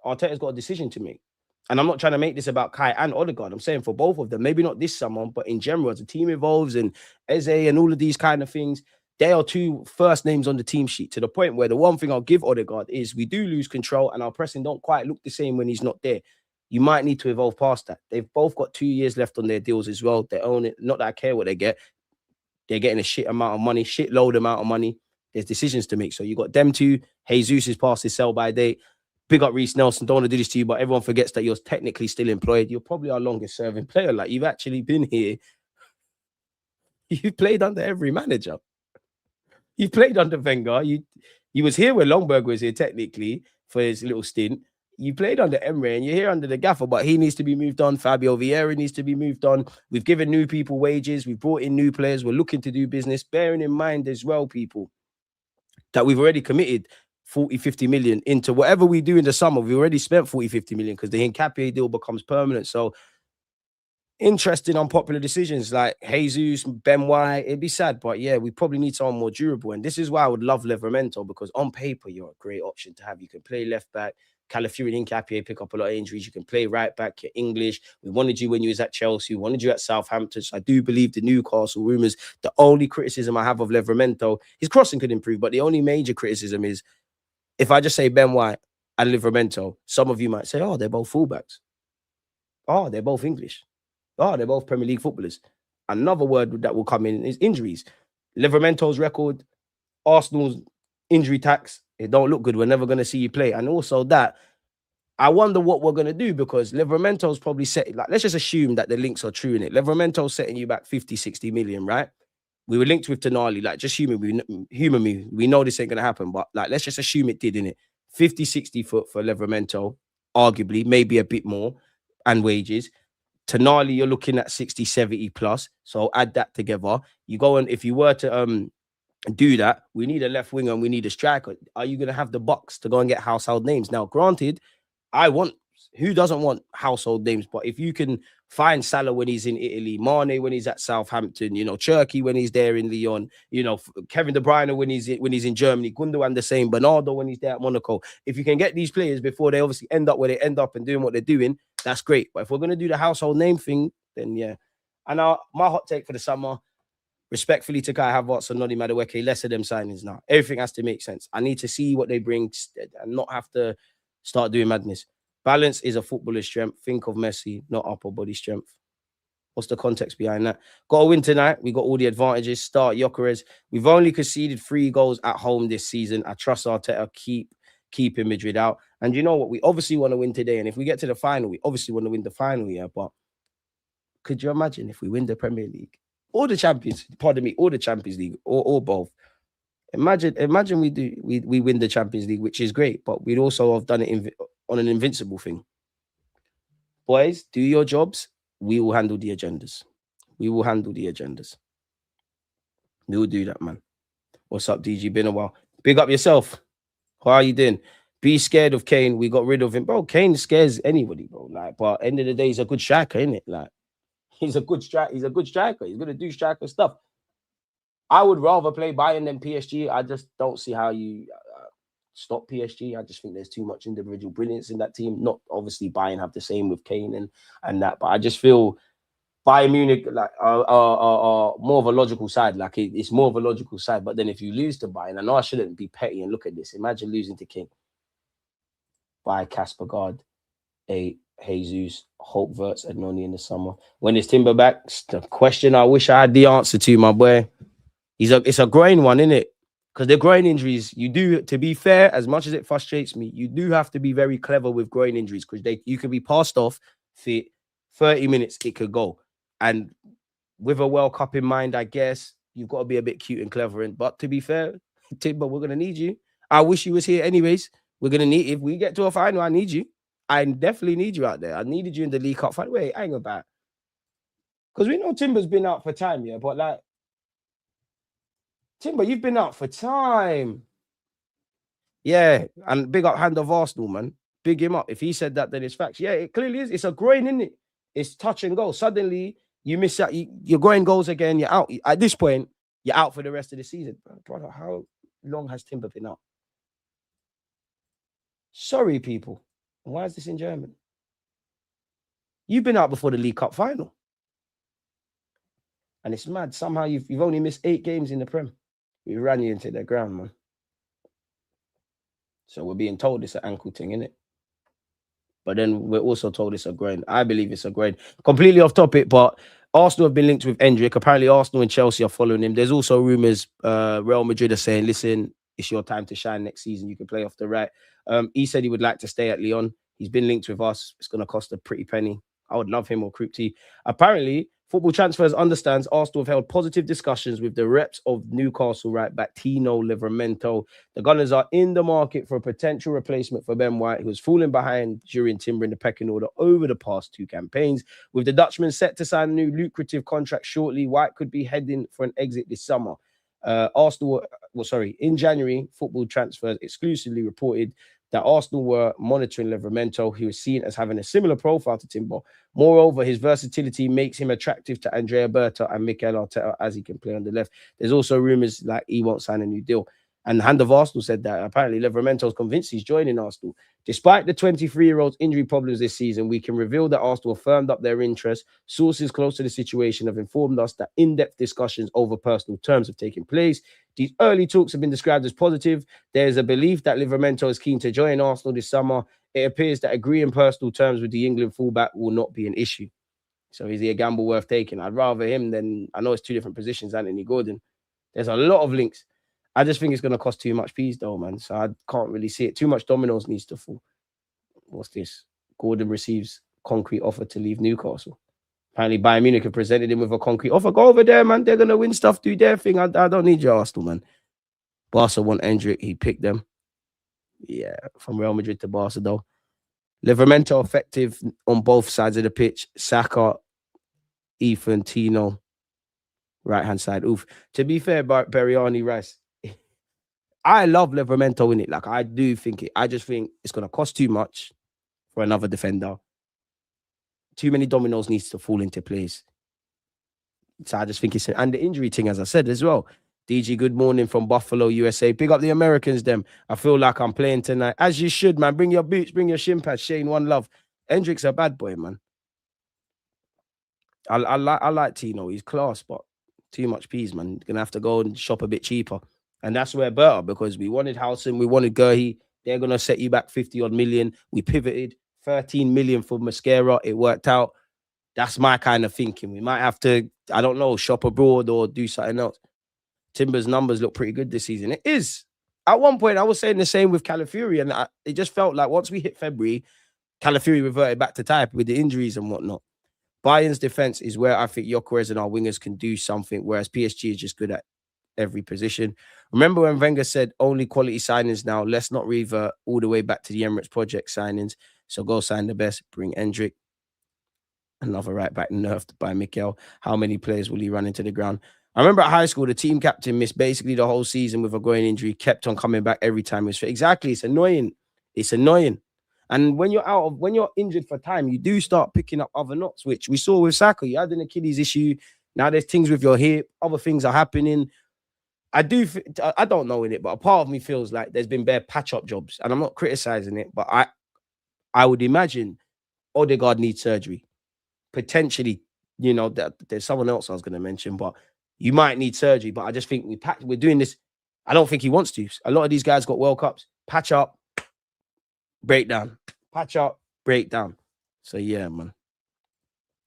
Arteta's got a decision to make. And I'm not trying to make this about Kai and Odegaard. I'm saying for both of them, maybe not this summer, but in general, as the team evolves and Eze and all of these kind of things, they are two first names on the team sheet, to the point where the one thing I'll give Odegaard is we do lose control and our pressing don't quite look the same when he's not there. You might need to evolve past that. They've both got 2 years left on their deals as well. They own it. Not that I care what they get. They're getting a shitload amount of money. There's decisions to make. So you got them two. Jesus is past his sell-by date. Big up Reece Nelson. Don't want to do this to you, but everyone forgets that you're technically still employed. You're probably our longest serving player. Like, you've actually been here. You've played under every manager. You played under Wenger. You was here when Longberg was here, technically, for his little stint. You played under Emre, and you're here under the gaffer, but he needs to be moved on. Fabio Vieira needs to be moved on. We've given new people wages. We've brought in new players. We're looking to do business, bearing in mind as well, people, that we've already committed 40, 50 million into whatever we do in the summer. We've already spent 40, 50 million because the Nketiah deal becomes permanent. So, interesting unpopular decisions like Jesus, Ben White. It'd be sad, but yeah, we probably need someone more durable. And this is why I would love Livermento, because on paper, you're a great option to have. You can play left back. Calafiori and Nketiah pick up a lot of injuries. You can play right back. You're English. We wanted you when you was at Chelsea. We wanted you at Southampton. So I do believe the Newcastle rumours. The only criticism I have of Livermento, his crossing could improve, but the only major criticism is if I just say Ben White and Livermento, some of you might say, oh, they're both fullbacks. Oh, they're both English. Oh, they're both Premier League footballers. Another word that will come in is injuries. Livermento's record, Arsenal's injury tax. It don't look good. We're never going to see you play. And also that, I wonder what we're going to do, because Livermento's probably set, like, let's just assume that the links are true in it. Livermento's setting you back 50, 60 million, right? We were linked with Tonali, like, just human me. We know this ain't going to happen, but like, let's just assume it did, in it. 50, 60 for Livermento, arguably, maybe a bit more, and wages. Tonali, you're looking at 60, 70 plus. So add that together. You go, and if you were to do that, we need a left winger and we need a striker. Are you going to have the bucks to go and get household names? Now, granted, who doesn't want household names? But if you can find Salah when he's in Italy, Mane when he's at Southampton, Cherky when he's there in Lyon, Kevin De Bruyne when he's in Germany, Gundogan the same, Bernardo when he's there at Monaco. If you can get these players before they obviously end up where they end up and doing what they're doing, that's great. But if we're going to do the household name thing, then yeah. And my hot take for the summer, respectfully to Kai Havertz and Noni Madueke, less of them signings now. Everything has to make sense. I need to see what they bring and not have to start doing madness. Balance is a footballer's strength. Think of Messi, not upper body strength. What's the context behind that? Got to win tonight. We got all the advantages. Start Gyökeres. We've only conceded 3 goals at home this season. I trust Arteta keeping Madrid out. And you know what? We obviously want to win today. And if we get to the final, we obviously want to win the final, yeah. But could you imagine if we win the Premier League or the Champions? Pardon me, or the Champions League, or both? Imagine we win the Champions League, which is great, but we'd also have done it on an invincible thing. Boys, do your jobs. We will handle the agendas. We will handle the agendas. We will do that, man. What's up, DG? Been a while. Big up yourself. How are you doing? Be scared of Kane. We got rid of him, bro. Kane scares anybody, bro. Like, but end of the day, he's a good striker, isn't it? Like, he's a good striker. He's a good striker. He's gonna do striker stuff. I would rather play Bayern than PSG. I just don't see how you stop PSG. I just think there's too much individual brilliance in that team. Not obviously Bayern have the same with Kane and that, but I just feel Bayern Munich like are more of a logical side. Like it's more of a logical side. But then if you lose to Bayern, I know I shouldn't be petty and look at this. Imagine losing to King by Kasper Guard, Jesus, Hope Verts, and Noni in the summer. When is Timber back? It's the question I wish I had the answer to, my boy. It's a groin one, isn't it? Because the groin injuries, you do, to be fair, as much as it frustrates me, you do have to be very clever with groin injuries, because you can be passed off fit 30 minutes, it could go. And with a World Cup in mind, I guess you've got to be a bit cute and clever. But to be fair, Timber, we're gonna need you. I wish you was here anyways. We're gonna need, if we get to a final, I need you. I definitely need you out there. I needed you in the League Cup final. Wait, hang about. Because we know Timber's been out for time, yeah, but like, Timber, you've been out for time. Yeah, and big up Hand of Arsenal, man. Big him up. If he said that, then it's facts. Yeah, it clearly is. It's a groin, isn't it? It's touch and go. Suddenly, you miss out. You're going goals again. You're out. At this point, you're out for the rest of the season. Brother, how long has Timber been out? Sorry, people. Why is this in German? You've been out before the League Cup final. And it's mad. Somehow you've only missed 8 games in the Prem. We ran you into the ground, man. So we're being told it's an ankle thing, innit? But then we're also told it's a groin. I believe it's a groin. Completely off topic, but Arsenal have been linked with Endrick. Apparently Arsenal and Chelsea are following him. There's also rumours Real Madrid are saying, listen, it's your time to shine next season. You can play off the right. He said he would like to stay at Lyon. He's been linked with us. It's going to cost a pretty penny. I would love him or Kripke. Apparently, Football Transfers understands Arsenal have held positive discussions with the reps of Newcastle right back Tino Livermento. The Gunners are in the market for a potential replacement for Ben White, who was falling behind during Timber in the pecking order over the past 2 campaigns. With the Dutchman set to sign a new lucrative contract shortly, White could be heading for an exit this summer. In January, Football Transfers exclusively reported that Arsenal were monitoring Livermento, who was seen as having a similar profile to Timber. Moreover, his versatility makes him attractive to Andrea Berta and Mikel Arteta, as he can play on the left. There's also rumours like he won't sign a new deal. And Hand of Arsenal said that apparently Livermento is convinced he's joining Arsenal. Despite the 23-year-old's injury problems this season, we can reveal that Arsenal have firmed up their interest. Sources close to the situation have informed us that in-depth discussions over personal terms have taken place. These early talks have been described as positive. There is a belief that Livermento is keen to join Arsenal this summer. It appears that agreeing personal terms with the England fullback will not be an issue. So is he a gamble worth taking? I'd rather him than, I know it's two different positions, Anthony Gordon. There's a lot of links. I just think it's going to cost too much peas though, man. So I can't really see it. Too much dominoes needs to fall. What's this? Gordon receives concrete offer to leave Newcastle. Apparently Bayern Munich have presented him with a concrete offer. Go over there, man. They're going to win stuff, do their thing. I don't need your Arsenal, man. Barca want Endrick. He picked them. Yeah, from Real Madrid to Barca, though. Livermento effective on both sides of the pitch. Saka, Ethan, Tino, right-hand side. Oof. To be fair, Beriani Rice, I love Livermento in it. Like, I do think it. I just think it's going to cost too much for another defender. Too many dominoes needs to fall into place. So I just think it's... And the injury thing, as I said, as well. DG, good morning from Buffalo, USA. Big up the Americans, them. I feel like I'm playing tonight. As you should, man. Bring your boots, bring your shin pads. Shane, one love. Hendrick's a bad boy, man. I like Tino. He's class, but too much peas, man. Gonna have to go and shop a bit cheaper. And that's where better, because we wanted Howson, we wanted Gurhey. They're gonna set you back 50-odd million. We pivoted 13 million for Mascara. It worked out. That's my kind of thinking. We might have to, I don't know, shop abroad or do something else. Timber's numbers look pretty good this season. It is. At one point, I was saying the same with Calafiori, and it just felt like once we hit February, Calafiori reverted back to type with the injuries and whatnot. Bayern's defense is where I think Gyökeres and our wingers can do something, whereas PSG is just good at every position. Remember when Wenger said only quality signings now? Let's not revert all the way back to the Emirates project signings. So go sign the best. Bring Endrick. Another right back nerfed by Mikel. How many players will he run into the ground? I remember at high school, the team captain missed basically the whole season with a groin injury, kept on coming back every time he was fit. Exactly. It's annoying. It's annoying. And when you're injured for time, you do start picking up other knots, which we saw with Saka. You had an Achilles issue. Now there's things with your hip. Other things are happening. I don't know in it, but a part of me feels like there's been bare patch-up jobs. And I'm not criticizing it, but I would imagine Odegaard needs surgery. Potentially, there's someone else I was going to mention, but you might need surgery. But I just think we're doing this. I don't think he wants to. A lot of these guys got World Cups. Patch up, break down. Patch up, break down. So, yeah, man.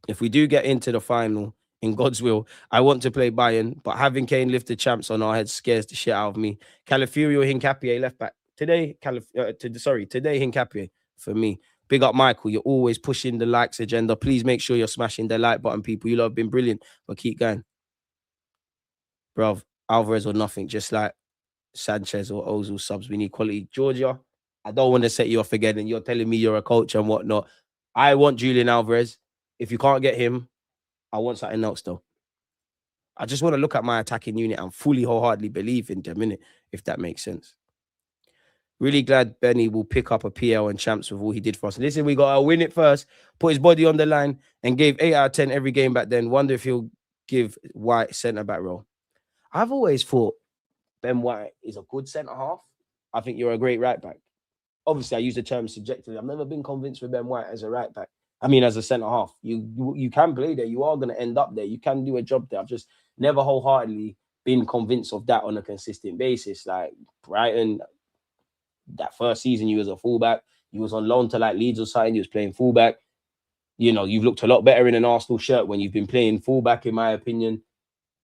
If we do get into the final, in God's will, I want to play Bayern, but having Kane lift the champs on our heads scares the shit out of me. Calafiori or Hincapié left back. Today, Hincapié for me. Big up, Michael. You're always pushing the likes agenda. Please make sure you're smashing the like button, people. You lot have been brilliant, but keep going. Bruv, Alvarez or nothing, just like Sanchez or Ozil subs. We need quality. Georgia, I don't want to set you off again, and you're telling me you're a coach and whatnot. I want Julian Alvarez. If you can't get him, I want something else, though. I just want to look at my attacking unit and fully, wholeheartedly believe in them, if that makes sense. Really glad Benny will pick up a PL and champs with all he did for us. Listen, we got to win it first, put his body on the line, and gave 8 out of 10 every game back then. Wonder if he'll give White centre-back role. I've always thought Ben White is a good centre-half. I think you're a great right-back. Obviously, I use the term subjectively. I've never been convinced with Ben White as a right-back. I mean, as a centre-half. You can play there. You are going to end up there. You can do a job there. I've just never wholeheartedly been convinced of that on a consistent basis. Like, Brighton, that first season, you was a fullback. You was on loan to like Leeds or something. You was playing fullback. You've looked a lot better in an Arsenal shirt when you've been playing fullback, in my opinion.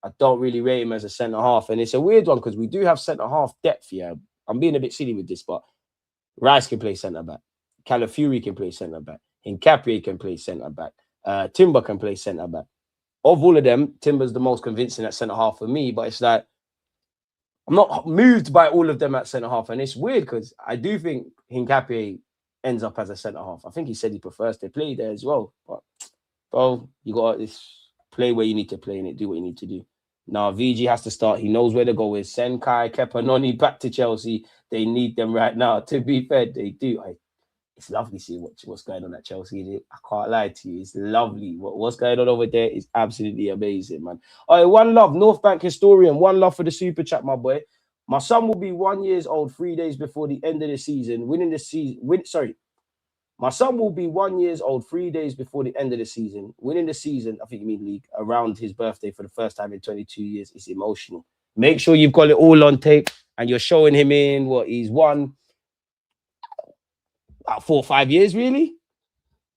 I don't really rate him as a centre-half. And it's a weird one because we do have centre-half depth here. I'm being a bit silly with this, but Rice can play centre-back. Calafiori can play centre-back. Hincapié can play centre-back. Timber can play centre-back. Of all of them, Timber's the most convincing at centre-half for me, but it's like, I'm not moved by all of them at centre-half. And it's weird because I do think Hincapié ends up as a centre-half. I think he said he prefers to play there as well. But, bro, you got to play where you need to play and do what you need to do. Now, VG has to start. He knows where to go with. Senkai, Kepa, Noni, back to Chelsea. They need them right now. To be fair, they do. It's lovely seeing what's going on at Chelsea. I can't lie to you. It's lovely. What's going on over there is absolutely amazing, man. All right, one love. North Bank historian. One love for the super chat, my boy. My son will be 1 year old 3 days before the end of the season. My son will be 1 year old 3 days before the end of the season. Winning the season, I think you mean league, around his birthday for the first time in 22 years is emotional. Make sure you've got it all on tape and you're showing him in what he's won. About 4 or 5 years, really?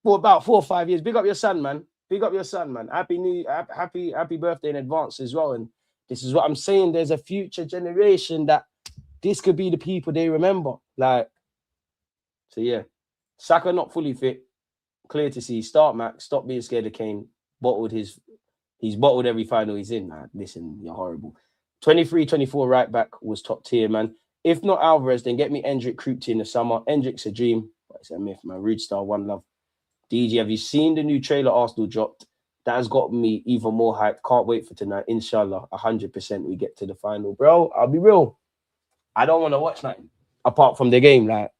For about 4 or 5 years. Big up your son, man. Big up your son, man. Happy birthday in advance as well. And this is what I'm saying. There's a future generation that this could be the people they remember. Like, so yeah. Saka not fully fit. Clear to see. Start Max. Stop being scared of Kane. He's bottled every final he's in. Nah, listen, you're horrible. 23-24 right back was top tier, man. If not Alvarez, then get me Endrick Krupp in the summer. Endrick's a dream. But it's a myth, man. Rude Star, one love. DG, have you seen the new trailer Arsenal dropped? That has got me even more hyped. Can't wait for tonight. Inshallah, 100% we get to the final. Bro, I'll be real. I don't want to watch nothing apart from the game. Like,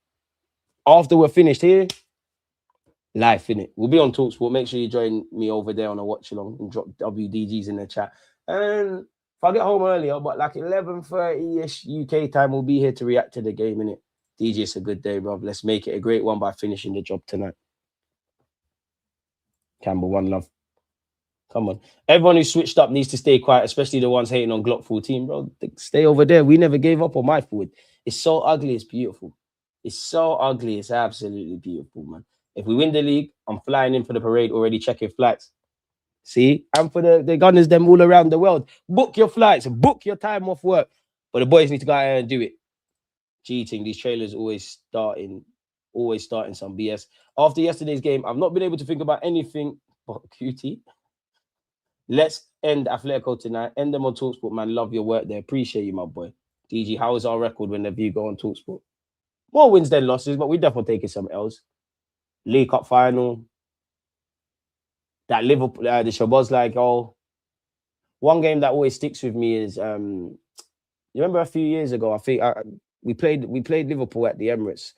after we're finished here, live, innit? We'll be on TalkSport. Make sure you join me over there on a watch along and drop WDGs in the chat. And if I get home earlier, but like 11:30-ish UK time, we'll be here to react to the game, innit? DG, it's a good day, bro. Let's make it a great one by finishing the job tonight. Campbell, one love. Come on. Everyone who switched up needs to stay quiet, especially the ones hating on Glock 14, bro. Stay over there. We never gave up on my forward. It's so ugly. It's beautiful. It's so ugly. It's absolutely beautiful, man. If we win the league, I'm flying in for the parade, already checking flights. See? And for the Gunners, them all around the world. Book your flights. Book your time off work. But the boys need to go out and do it. Cheating. These trailers always starting some BS. After yesterday's game, I've not been able to think about anything but QT. Let's end Atletico tonight. End them on TalkSport, man. Love your work there. Appreciate you, my boy. DG, how is our record when the view go on TalkSport? More wins than losses, but we definitely taking some L's. League Cup final. That Liverpool, the Shabazz goal. One game that always sticks with me is, you remember a few years ago, I think we played Liverpool at the Emirates.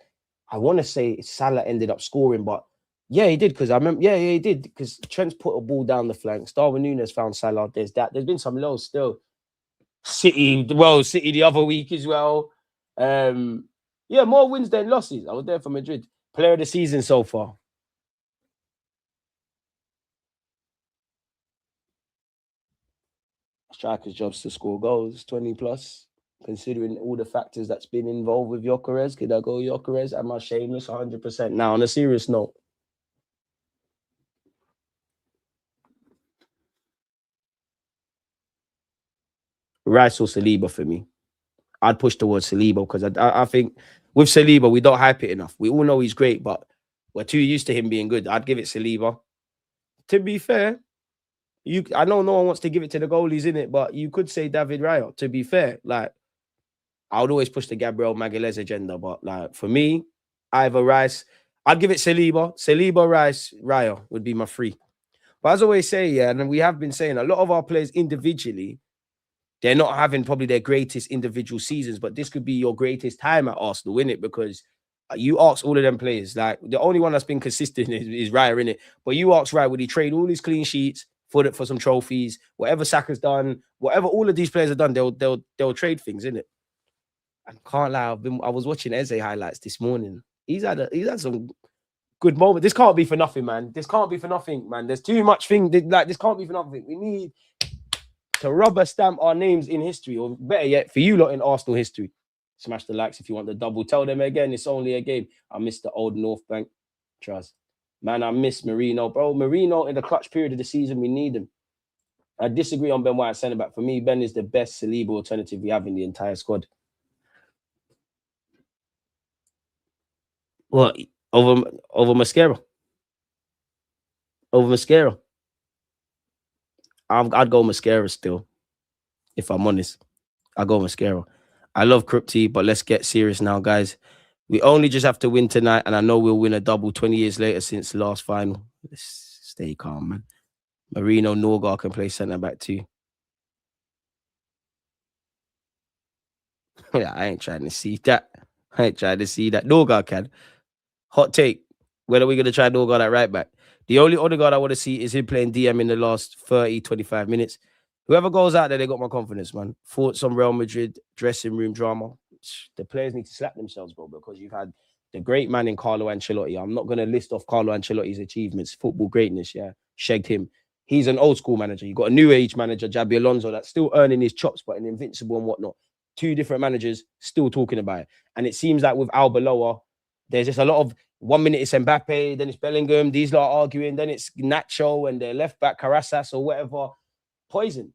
I want to say Salah ended up scoring, but yeah, he did, because I remember. Yeah, he did, because Trent's put a ball down the flanks. Darwin Núñez found Salah. There's that. There's been some lows still. City the other week as well. Yeah, more wins than losses. I was there for Madrid. Player of the season so far. Striker's job's to score goals, 20 plus. Considering all the factors that's been involved with Gyökeres, could I go Gyökeres? Am I shameless? 100%. Now, on a serious note, Rice or Saliba for me. I'd push towards Saliba, because I think with Saliba, we don't hype it enough. We all know he's great, but we're too used to him being good. I'd give it Saliba. To be fair, I know no one wants to give it to the goalies, in it, but you could say David Raya. To be fair, like, I would always push the Gabriel Magalhaes agenda, but like, for me, either Rice, I'd give it Saliba, Rice, Raya would be my three. But as I always say, yeah, and we have been saying, a lot of our players individually, they're not having probably their greatest individual seasons, but this could be your greatest time at Arsenal, innit? Because you ask all of them players, like, the only one that's been consistent is Raya, innit? But you ask Raya, would he trade all his clean sheets for some trophies? Whatever Saka's done, whatever all of these players have done, they'll trade things, innit? I can't lie, I was watching Eze highlights this morning. He's had some good moments. This can't be for nothing, man. This can't be for nothing, man. There's too much thing. Like, this can't be for nothing. We need to rubber stamp our names in history, or better yet, for you lot in Arsenal history. Smash the likes if you want the double. Tell them again, it's only a game. I miss the old North Bank. Trust. Man, I miss Marino. Bro, Marino in the clutch period of the season, we need him. I disagree on Ben White centre back. For me, Ben is the best Saliba alternative we have in the entire squad. What? Over Mascara? Over Mascara? I'd go Mascara still, if I'm honest. I'll go Mascara. I love Krypti, but let's get serious now, guys. We only just have to win tonight, and I know we'll win a double 20 years later since the last final. Let's stay calm, man. Marino, Norgard can play centre-back too. Yeah, I ain't trying to see that. Norgard can. Hot take. When are we going to try Norgard at right back? The only other guard I want to see is him playing DM in the last 30, 25 minutes. Whoever goes out there, they got my confidence, man. Thoughts on Real Madrid dressing room drama. The players need to slap themselves, bro, because you've had the great man in Carlo Ancelotti. I'm not going to list off Carlo Ancelotti's achievements, football greatness, yeah. Shagged him. He's an old school manager. You've got a new age manager, Jabi Alonso, that's still earning his chops, but an invincible and whatnot. Two different managers still talking about it. And it seems like with Arbeloa, there's just a lot of 1 minute it's Mbappe, then it's Bellingham. These lot are arguing. Then it's Nacho and their left back Carasas or whatever. Poison,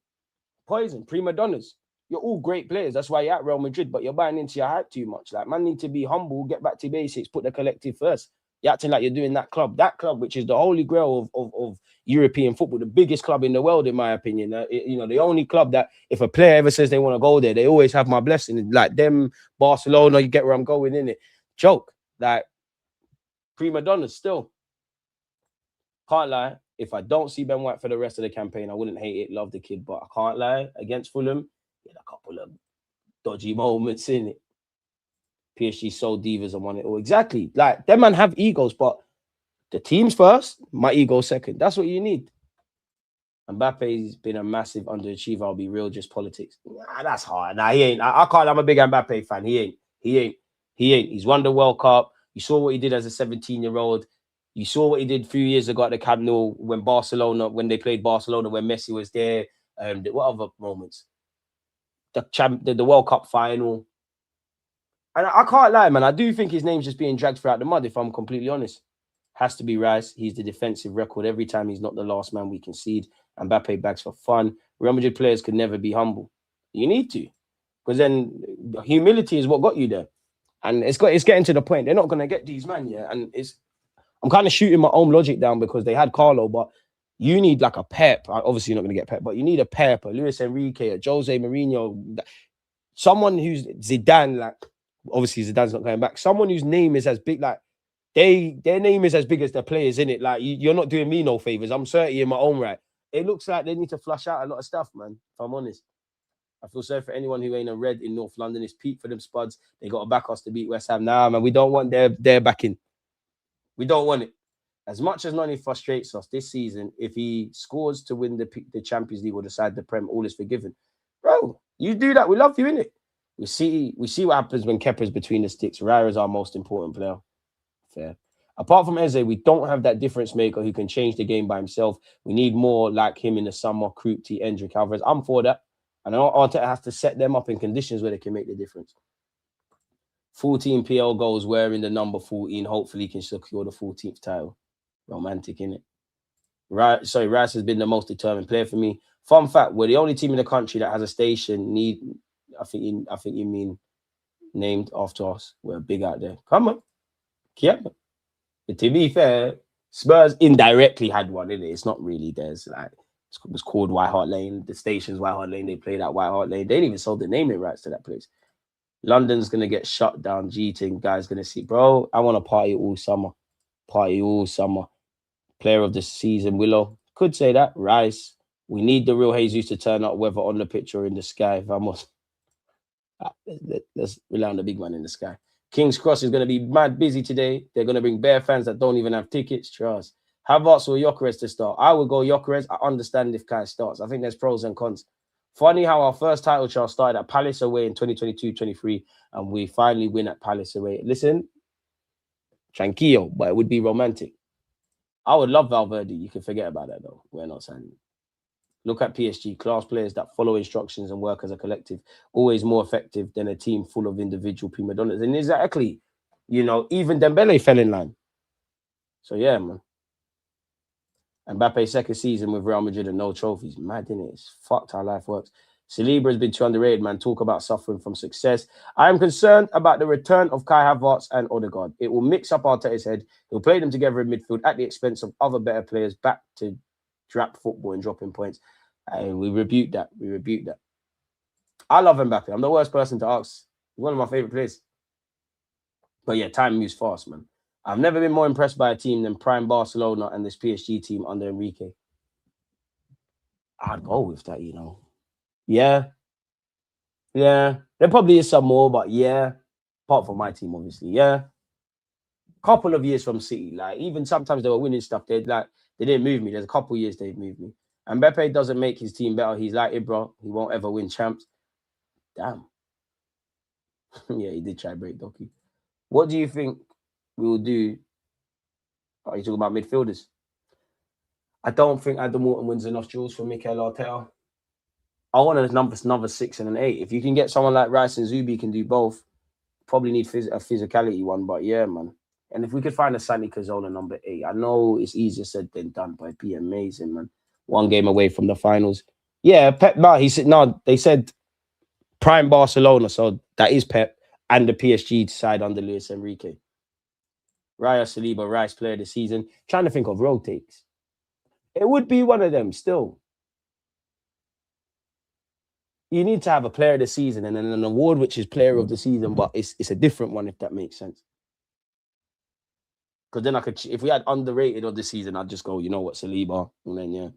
prima donnas. You're all great players. That's why you're at Real Madrid, but you're buying into your hype too much. Like, man, need to be humble, get back to basics, put the collective first. You're acting like you're doing that club, which is the holy grail of European football, the biggest club in the world, in my opinion. The only club that if a player ever says they want to go there, they always have my blessing. Like them, Barcelona, you get where I'm going, in it. Joke, like prima donnas still. Can't lie. If I don't see Ben White for the rest of the campaign, I wouldn't hate it. Love the kid, but I can't lie. Against Fulham, he had a couple of dodgy moments in it. PSG sold divas and won it all. Exactly. Like, them man have egos, but the team's first, my ego second. That's what you need. Mbappe's been a massive underachiever. I'll be real, just politics. Nah, that's hard. Nah, he ain't. I can't. I'm a big Mbappe fan. He ain't. He's won the World Cup. You saw what he did as a 17-year-old. You saw what he did a few years ago at the Camp Nou when they played Barcelona, when Messi was there. What other moments? The World Cup final. And I can't lie, man. I do think his name's just being dragged throughout the mud, if I'm completely honest. Has to be Rice. He's the defensive record. Every time he's not the last man we concede. Mbappe bags for fun. Real Madrid players could never be humble. You need to. Because then humility is what got you there. And it's getting to the point. They're not going to get these man, yeah. And I'm kind of shooting my own logic down because they had Carlo, but you need like a Pep. Obviously, you're not going to get Pep, but you need a Pep, a Luis Enrique, a Jose Mourinho, someone who's Zidane. Like, obviously, Zidane's not going back. Someone whose name is as big, like their name is as big as their players, in it. Like, you're not doing me no favors. I'm 30 in my own right. It looks like they need to flush out a lot of stuff, man. If I'm honest. I feel sorry for anyone who ain't a red in North London. It's peak for them Spuds. They got to back us to beat West Ham. Nah, man, we don't want their backing. We don't want it. As much as Nani frustrates us this season, if he scores to win the Champions League or decide the Prem, all is forgiven. Bro, you do that. We love you, innit? We see what happens when Kepa's between the sticks. Raya is our most important player. Fair. Apart from Eze, we don't have that difference maker who can change the game by himself. We need more like him in the summer, Kruti, Endrick, Alvarez. I'm for that. And Arteta has to set them up in conditions where they can make the difference. 14 PL goals wearing the number 14. Hopefully he can secure the 14th title. Romantic, innit? Rice has been the most determined player for me. Fun fact, we're the only team in the country that has a station I think you mean named after us. We're big out there. Come on. Yeah. But to be fair, Spurs indirectly had one, innit? It's not really theirs. Like, it was called White Hart Lane. The station's White Hart Lane. They played at White Hart Lane. They didn't even sold the naming rights to that place. London's going to get shut down. G-Ting, guys going to see. Bro, I want to party all summer. Player of the season, Willow. Could say that. Rice. We need the real Jesus to turn up, whether on the pitch or in the sky. Vamos. Let's rely on the big man in the sky. King's Cross is going to be mad busy today. They're going to bring bare fans that don't even have tickets. Trust. Havertz or Gyökeres to start? I would go Gyökeres. I understand if Kai starts. I think there's pros and cons. Funny how our first title chart started at Palace away in 2022-23, and we finally win at Palace away. Listen, tranquillo, but it would be romantic. I would love Valverde. You can forget about that, though. We're not signing. Look at PSG, class players that follow instructions and work as a collective, always more effective than a team full of individual prima donnas. And exactly, even Dembele fell in line. So, yeah, man. Mbappe's second season with Real Madrid and no trophies. Mad, innit? It's fucked how life works. Saliba has been too underrated, man. Talk about suffering from success. I am concerned about the return of Kai Havertz and Odegaard. It will mix up Arteta's head. He'll play them together in midfield at the expense of other better players back to drap football and dropping points. And we rebuke that. I love Mbappe. I'm the worst person to ask. He's one of my favorite players. But yeah, time moves fast, man. I've never been more impressed by a team than prime Barcelona and this PSG team under Enrique. I'd go with that, Yeah. There probably is some more, but yeah. Apart from my team, obviously. Yeah. Couple of years from City. Like, even sometimes they were winning stuff. They didn't move me. There's a couple of years they've moved me. And Mbappe doesn't make his team better. He's like Ibra. He won't ever win champs. Damn. Yeah, he did try break Doki. What do you think we will do? Are you talking about midfielders? I don't think Adam Morton wins enough duels for Mikel Arteta. I want a number 6 and an 8. If you can get someone like Rice and Zubi can do both, probably need a physicality one. But yeah, man. And if we could find a Santi Cazorla number 8, I know it's easier said than done, but it'd be amazing, man. One game away from the finals. Yeah, Pep. No, he said no. They said prime Barcelona, so that is Pep and the PSG side under Luis Enrique. Raya Saliba, Rice player of the season. Trying to think of road takes. It would be one of them still. You need to have a player of the season and then an award which is player of the season, but it's a different one if that makes sense. Because then I could, if we had underrated of the season, I'd just go, you know what, Saliba, and then yeah.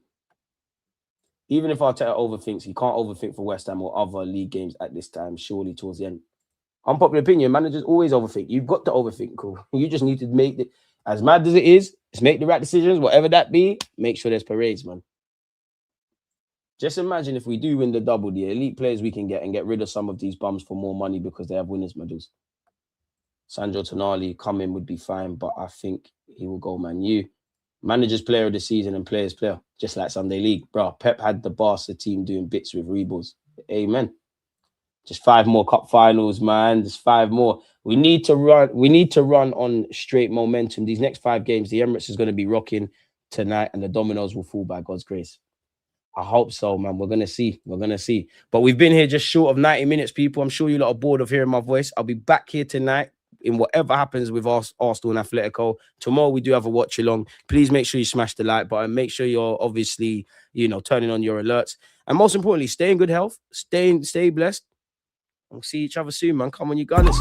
Even if Arteta overthinks, he can't overthink for West Ham or other league games at this time. Surely towards the end, unpopular opinion, managers always overthink. You've got to overthink, cool. You just need to make it as mad as it is. Just make the right decisions, whatever that be. Make sure there's parades, man. Just imagine if we do win the double, the elite players we can get and get rid of some of these bums for more money because they have winners' medals. Sandro Tonali coming would be fine, but I think he will go Man U. Managers player of the season and players player, just like Sunday League. Bro, Pep had the Barca team doing bits with Rebels. Amen. Just 5 more cup finals, man. Just 5 more. We need to run on straight momentum. These next 5 games, the Emirates is going to be rocking tonight and the dominoes will fall by God's grace. I hope so, man. We're going to see. We're going to see. But we've been here just short of 90 minutes, people. I'm sure you lot are bored of hearing my voice. I'll be back here tonight in whatever happens with Arsenal and Atletico. Tomorrow we do have a watch along. Please make sure you smash the like button. Make sure you're obviously, turning on your alerts. And most importantly, stay in good health. Stay blessed. We'll see each other soon, man. Come on, you gunners.